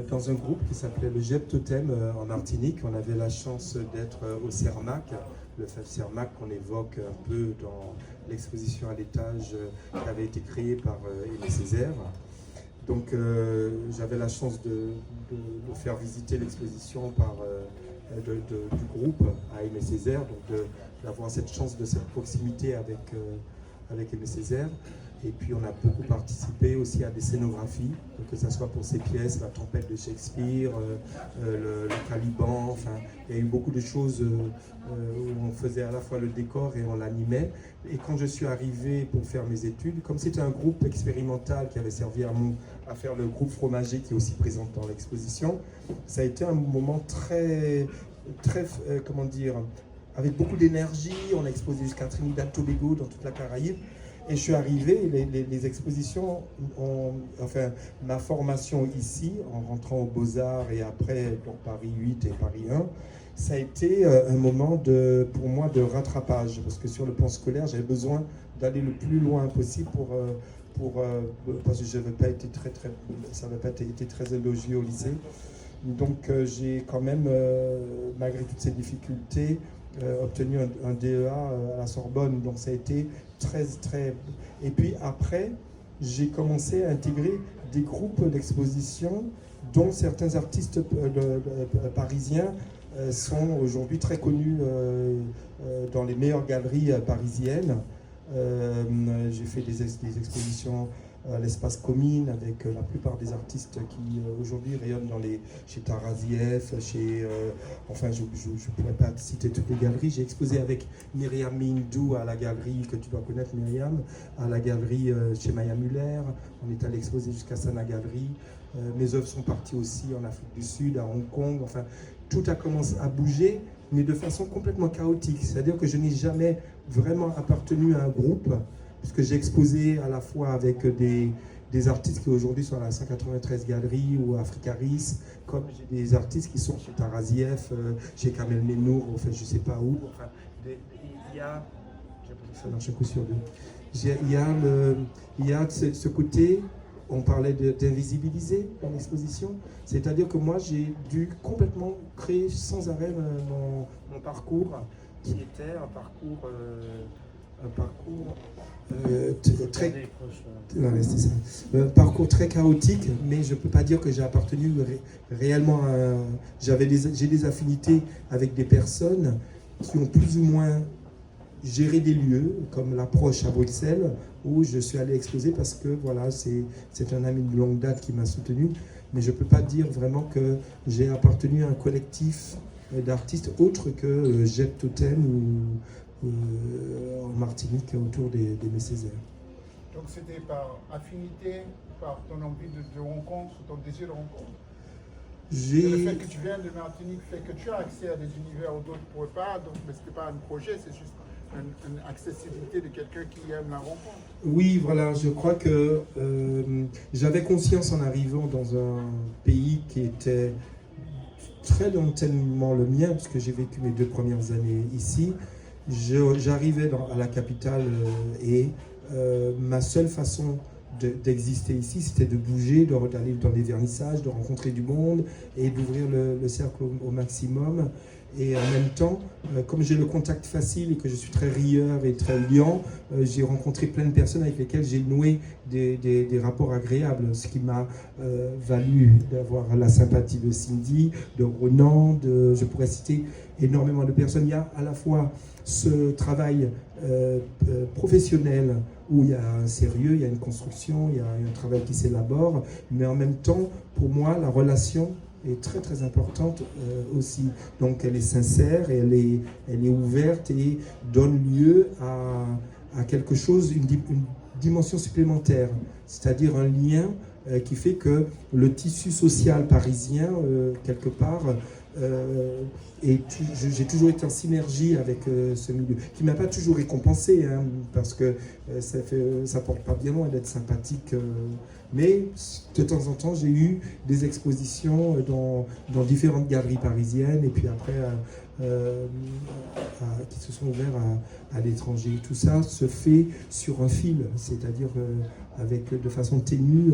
dans un groupe qui s'appelait le GEP Totem en Martinique. On avait la chance d'être au CERMAC, le CERMAC qu'on évoque un peu dans l'exposition à l'étage qui avait été créée par Aimé Césaire. Donc j'avais la chance de faire visiter l'exposition du groupe à Aimé Césaire, donc d'avoir cette chance de cette proximité avec Aimé Césaire. Et puis on a beaucoup participé aussi à des scénographies, que ce soit pour ses pièces, La Tempête de Shakespeare, le Caliban, enfin il y a eu beaucoup de choses où on faisait à la fois le décor et on l'animait. Et quand je suis arrivé pour faire mes études, comme c'était un groupe expérimental qui avait servi à faire le groupe Fromager qui est aussi présent dans l'exposition, ça a été un moment très comment dire, avec beaucoup d'énergie. On a exposé jusqu'à Trinidad Tobago dans toute la Caraïbe. Et je suis arrivé, les expositions, enfin ma formation ici, en rentrant aux Beaux-Arts et après dans Paris 8 et Paris 1, ça a été un moment pour moi de rattrapage, parce que sur le plan scolaire, j'avais besoin d'aller le plus loin possible parce que ça n'avait pas été très élogieux au lycée. Donc j'ai quand même, malgré toutes ces difficultés, obtenu un DEA à la Sorbonne, donc ça a été très... Et puis après, j'ai commencé à intégrer des groupes d'exposition dont certains artistes parisiens sont aujourd'hui très connus dans les meilleures galeries parisiennes. J'ai fait des expositions à l'Espace Comine avec la plupart des artistes qui aujourd'hui rayonnent chez Tarazieff, enfin je ne pourrais pas citer toutes les galeries. J'ai exposé avec Myriam Mindou à la galerie que tu dois connaître, Myriam, à la galerie chez Maya Muller. On est allé exposer jusqu'à Sana Galerie. Mes œuvres sont parties aussi en Afrique du Sud, à Hong Kong. Enfin, tout a commencé à bouger, mais de façon complètement chaotique. C'est-à-dire que je n'ai jamais vraiment appartenu à un groupe, puisque j'ai exposé à la fois avec des artistes qui aujourd'hui sont à la 193 Galerie ou à Africaris, comme j'ai des artistes qui sont chez Tarazieff, chez Kamel Menour, enfin je ne sais pas où. Enfin, il y a, ça marche un coup sur deux. Il y a ce côté, on parlait d'invisibiliser dans l'exposition, c'est-à-dire que moi j'ai dû complètement créer sans arrêt mon parcours, qui était un parcours parcours très chaotique, mais je ne peux pas dire que j'ai appartenu réellement à... J'ai des affinités avec des personnes qui ont plus ou moins géré des lieux, comme l'approche à Bruxelles, où je suis allé exposer parce que voilà, c'est un ami de longue date qui m'a soutenu, mais je ne peux pas dire vraiment que j'ai appartenu à un collectif d'artistes autres que Jet Totem ou en Martinique autour d'Aimé Césaire. Donc c'était par affinité, par ton envie de rencontre, ton désir de rencontre. Le fait que tu viennes de Martinique fait que tu as accès à des univers où d'autres ne pourraient pas, donc, mais ce n'est pas un projet, c'est juste une accessibilité de quelqu'un qui aime la rencontre. Oui, voilà, je crois que j'avais conscience en arrivant dans un pays qui était très lointainement le mien, puisque j'ai vécu mes 2 premières années ici. J'arrivais à la capitale et ma seule façon d'exister ici, c'était de bouger, d'aller dans des vernissages, de rencontrer du monde et d'ouvrir le cercle au maximum. Et en même temps, comme j'ai le contact facile et que je suis très rieur et très liant, j'ai rencontré plein de personnes avec lesquelles j'ai noué des rapports agréables, ce qui m'a valu d'avoir la sympathie de Cindy, de Ronan, je pourrais citer énormément de personnes. Il y a à la fois ce travail professionnel où il y a un sérieux, il y a une construction, il y a un travail qui s'élabore, mais en même temps, pour moi, la relation est très très importante aussi. Donc elle est sincère, et elle est ouverte et donne lieu à quelque chose, une dimension supplémentaire, c'est-à-dire un lien qui fait que le tissu social parisien, quelque part, j'ai toujours été en synergie avec ce milieu, qui ne m'a pas toujours récompensé, hein, parce que ça porte pas bien loin d'être sympathique, mais de temps en temps j'ai eu des expositions dans différentes galeries parisiennes, et puis après qui se sont ouverts à l'étranger. Tout ça se fait sur un fil, c'est-à-dire de façon ténue.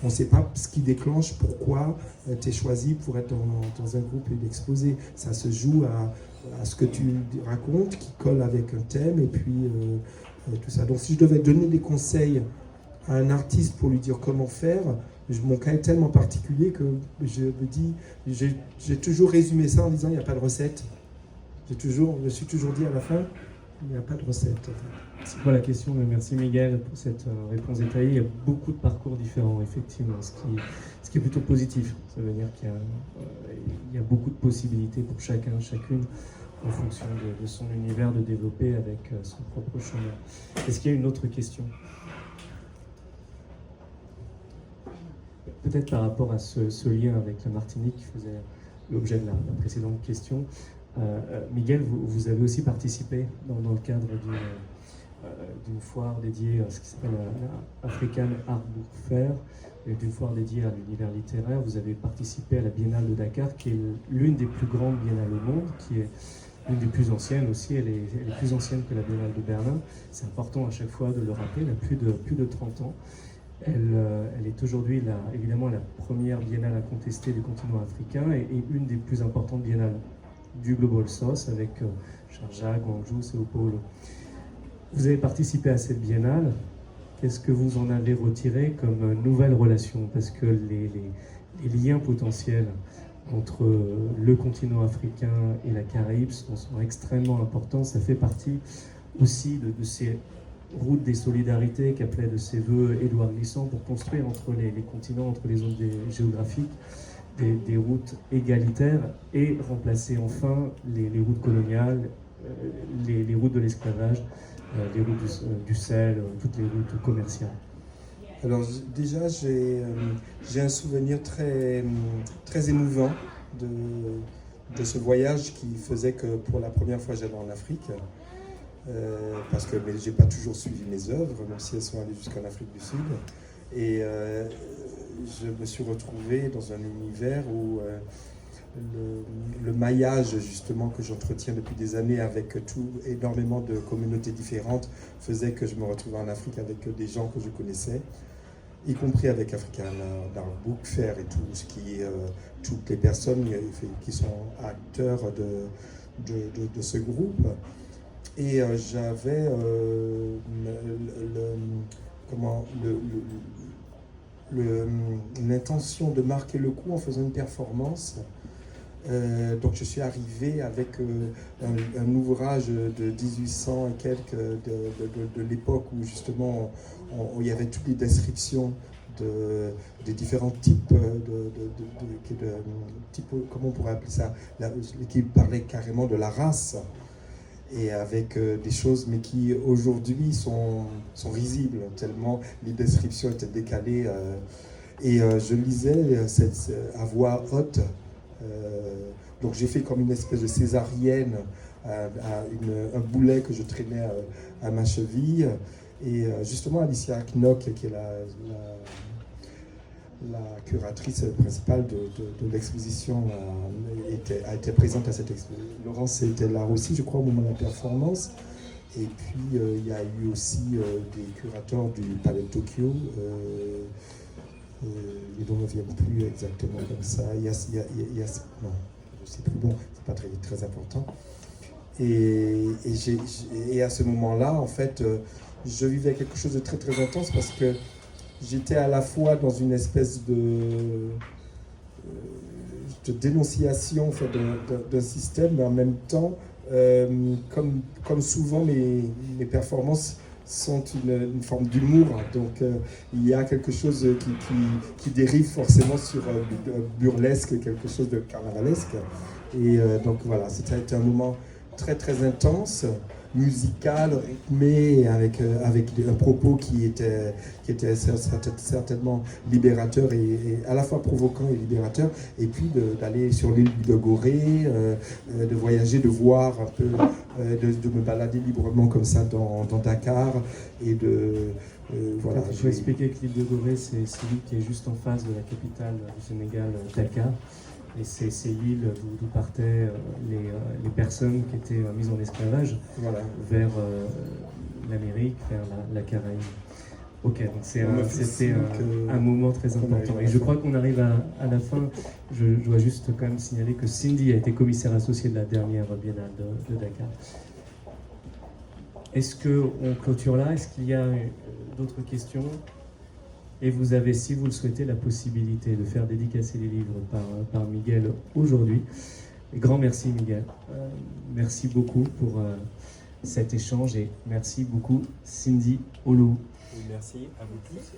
On ne sait pas ce qui déclenche, pourquoi tu es choisi pour être dans un groupe et d'exposer. Ça se joue à ce que tu racontes, qui colle avec un thème, et puis tout ça. Donc si je devais donner des conseils à un artiste pour lui dire comment faire, mon cas est tellement particulier que je me dis, j'ai toujours résumé ça en disant il n'y a pas de recette. Je me suis toujours dit à la fin, il n'y a pas de recette. C'est pas la question, mais merci Miguel pour cette réponse détaillée. Il y a beaucoup de parcours différents, effectivement, ce qui est plutôt positif. Ça veut dire qu'il y a beaucoup de possibilités pour chacun, chacune, en fonction de son univers, de développer avec son propre chemin. Est-ce qu'il y a une autre question ? Peut-être par rapport à ce lien avec la Martinique qui faisait l'objet de la précédente question. Miguel, vous avez aussi participé dans le cadre d'une foire dédiée à ce qui s'appelle la African Art Book Fair, et d'une foire dédiée à l'univers littéraire. Vous avez participé à la Biennale de Dakar, qui est l'une des plus grandes biennales au monde, qui est l'une des plus anciennes aussi. Elle est plus ancienne que la Biennale de Berlin. C'est important à chaque fois de le rappeler. Elle a plus de 30 ans. Elle est aujourd'hui évidemment la première biennale à contester du continent africain et une des plus importantes biennales du Global South avec Sharjah, Gwangju, Sao Paulo. Vous avez participé à cette biennale. Qu'est-ce que vous en avez retiré comme nouvelle relation ? Parce que les liens potentiels entre le continent africain et la Caraïbe sont extrêmement importants. Ça fait partie aussi de ces route des solidarités qu'appelait de ses voeux Édouard Glissant pour construire entre les continents, entre les zones géographiques, des routes égalitaires et remplacer enfin les routes coloniales, les routes de l'esclavage, les routes du sel, toutes les routes commerciales. Alors déjà, j'ai un souvenir très, très émouvant de ce voyage qui faisait que pour la première fois j'allais en Afrique. Parce que je n'ai pas toujours suivi mes œuvres, même si elles sont allées jusqu'en Afrique du Sud. Et je me suis retrouvé dans un univers où le maillage, justement, que j'entretiens depuis des années avec énormément de communautés différentes, faisait que je me retrouvais en Afrique avec des gens que je connaissais, y compris avec African Art Book Fair et toutes les personnes qui sont acteurs de ce groupe. Et j'avais l'intention de marquer le coup en faisant une performance. Donc je suis arrivé avec un ouvrage de 1800 et quelques de l'époque où justement il y avait toutes les descriptions des différents types comment on pourrait appeler ça, qui parlaient carrément de la race. Et avec des choses mais qui aujourd'hui sont risibles, tellement les descriptions étaient décalées. Et je lisais à voix haute. Donc j'ai fait comme une espèce de césarienne un boulet que je traînais à ma cheville. Et justement Alicia Knock, qui est la curatrice principale de l'exposition, a été présente à cette exposition. Laurence était là aussi, je crois, au moment de la performance. Et puis, il y a eu aussi des curateurs du Palais de Tokyo, et dont on ne vient plus exactement comme ça. Non, je ne sais plus, bon, c'est pas très, très important. Et à ce moment-là, en fait, je vivais quelque chose de très, très intense parce que j'étais à la fois dans une espèce de dénonciation, en fait, d'un système, mais en même temps, comme souvent mes performances sont une forme d'humour, donc il y a quelque chose qui dérive forcément sur burlesque, quelque chose de carnavalesque. Et donc voilà, c'était un moment très très intense, musical, rythmé, avec un propos qui était certainement libérateur et à la fois provoquant et libérateur, et puis d'aller sur l'île de Gorée, de voyager, de voir un peu, de me balader librement comme ça dans Dakar, et voilà. Je vais expliquer que l'île de Gorée, c'est l'île qui est juste en face de la capitale du Sénégal, Dakar. Et c'est l'île d'où partaient les personnes qui étaient mises en esclavage vers l'Amérique, vers la Caraïbe. Ok, donc c'était un moment très important. Et je crois qu'on arrive à la fin. Je dois juste quand même signaler que Cindy a été commissaire associée de la dernière biennale de Dakar. Est-ce qu'on clôture là? Est-ce qu'il y a d'autres questions? Et vous avez, si vous le souhaitez, la possibilité de faire dédicacer les livres par Miguel aujourd'hui. Et grand merci Miguel. Merci beaucoup pour cet échange et merci beaucoup Cindy Olowu. Merci à vous tous.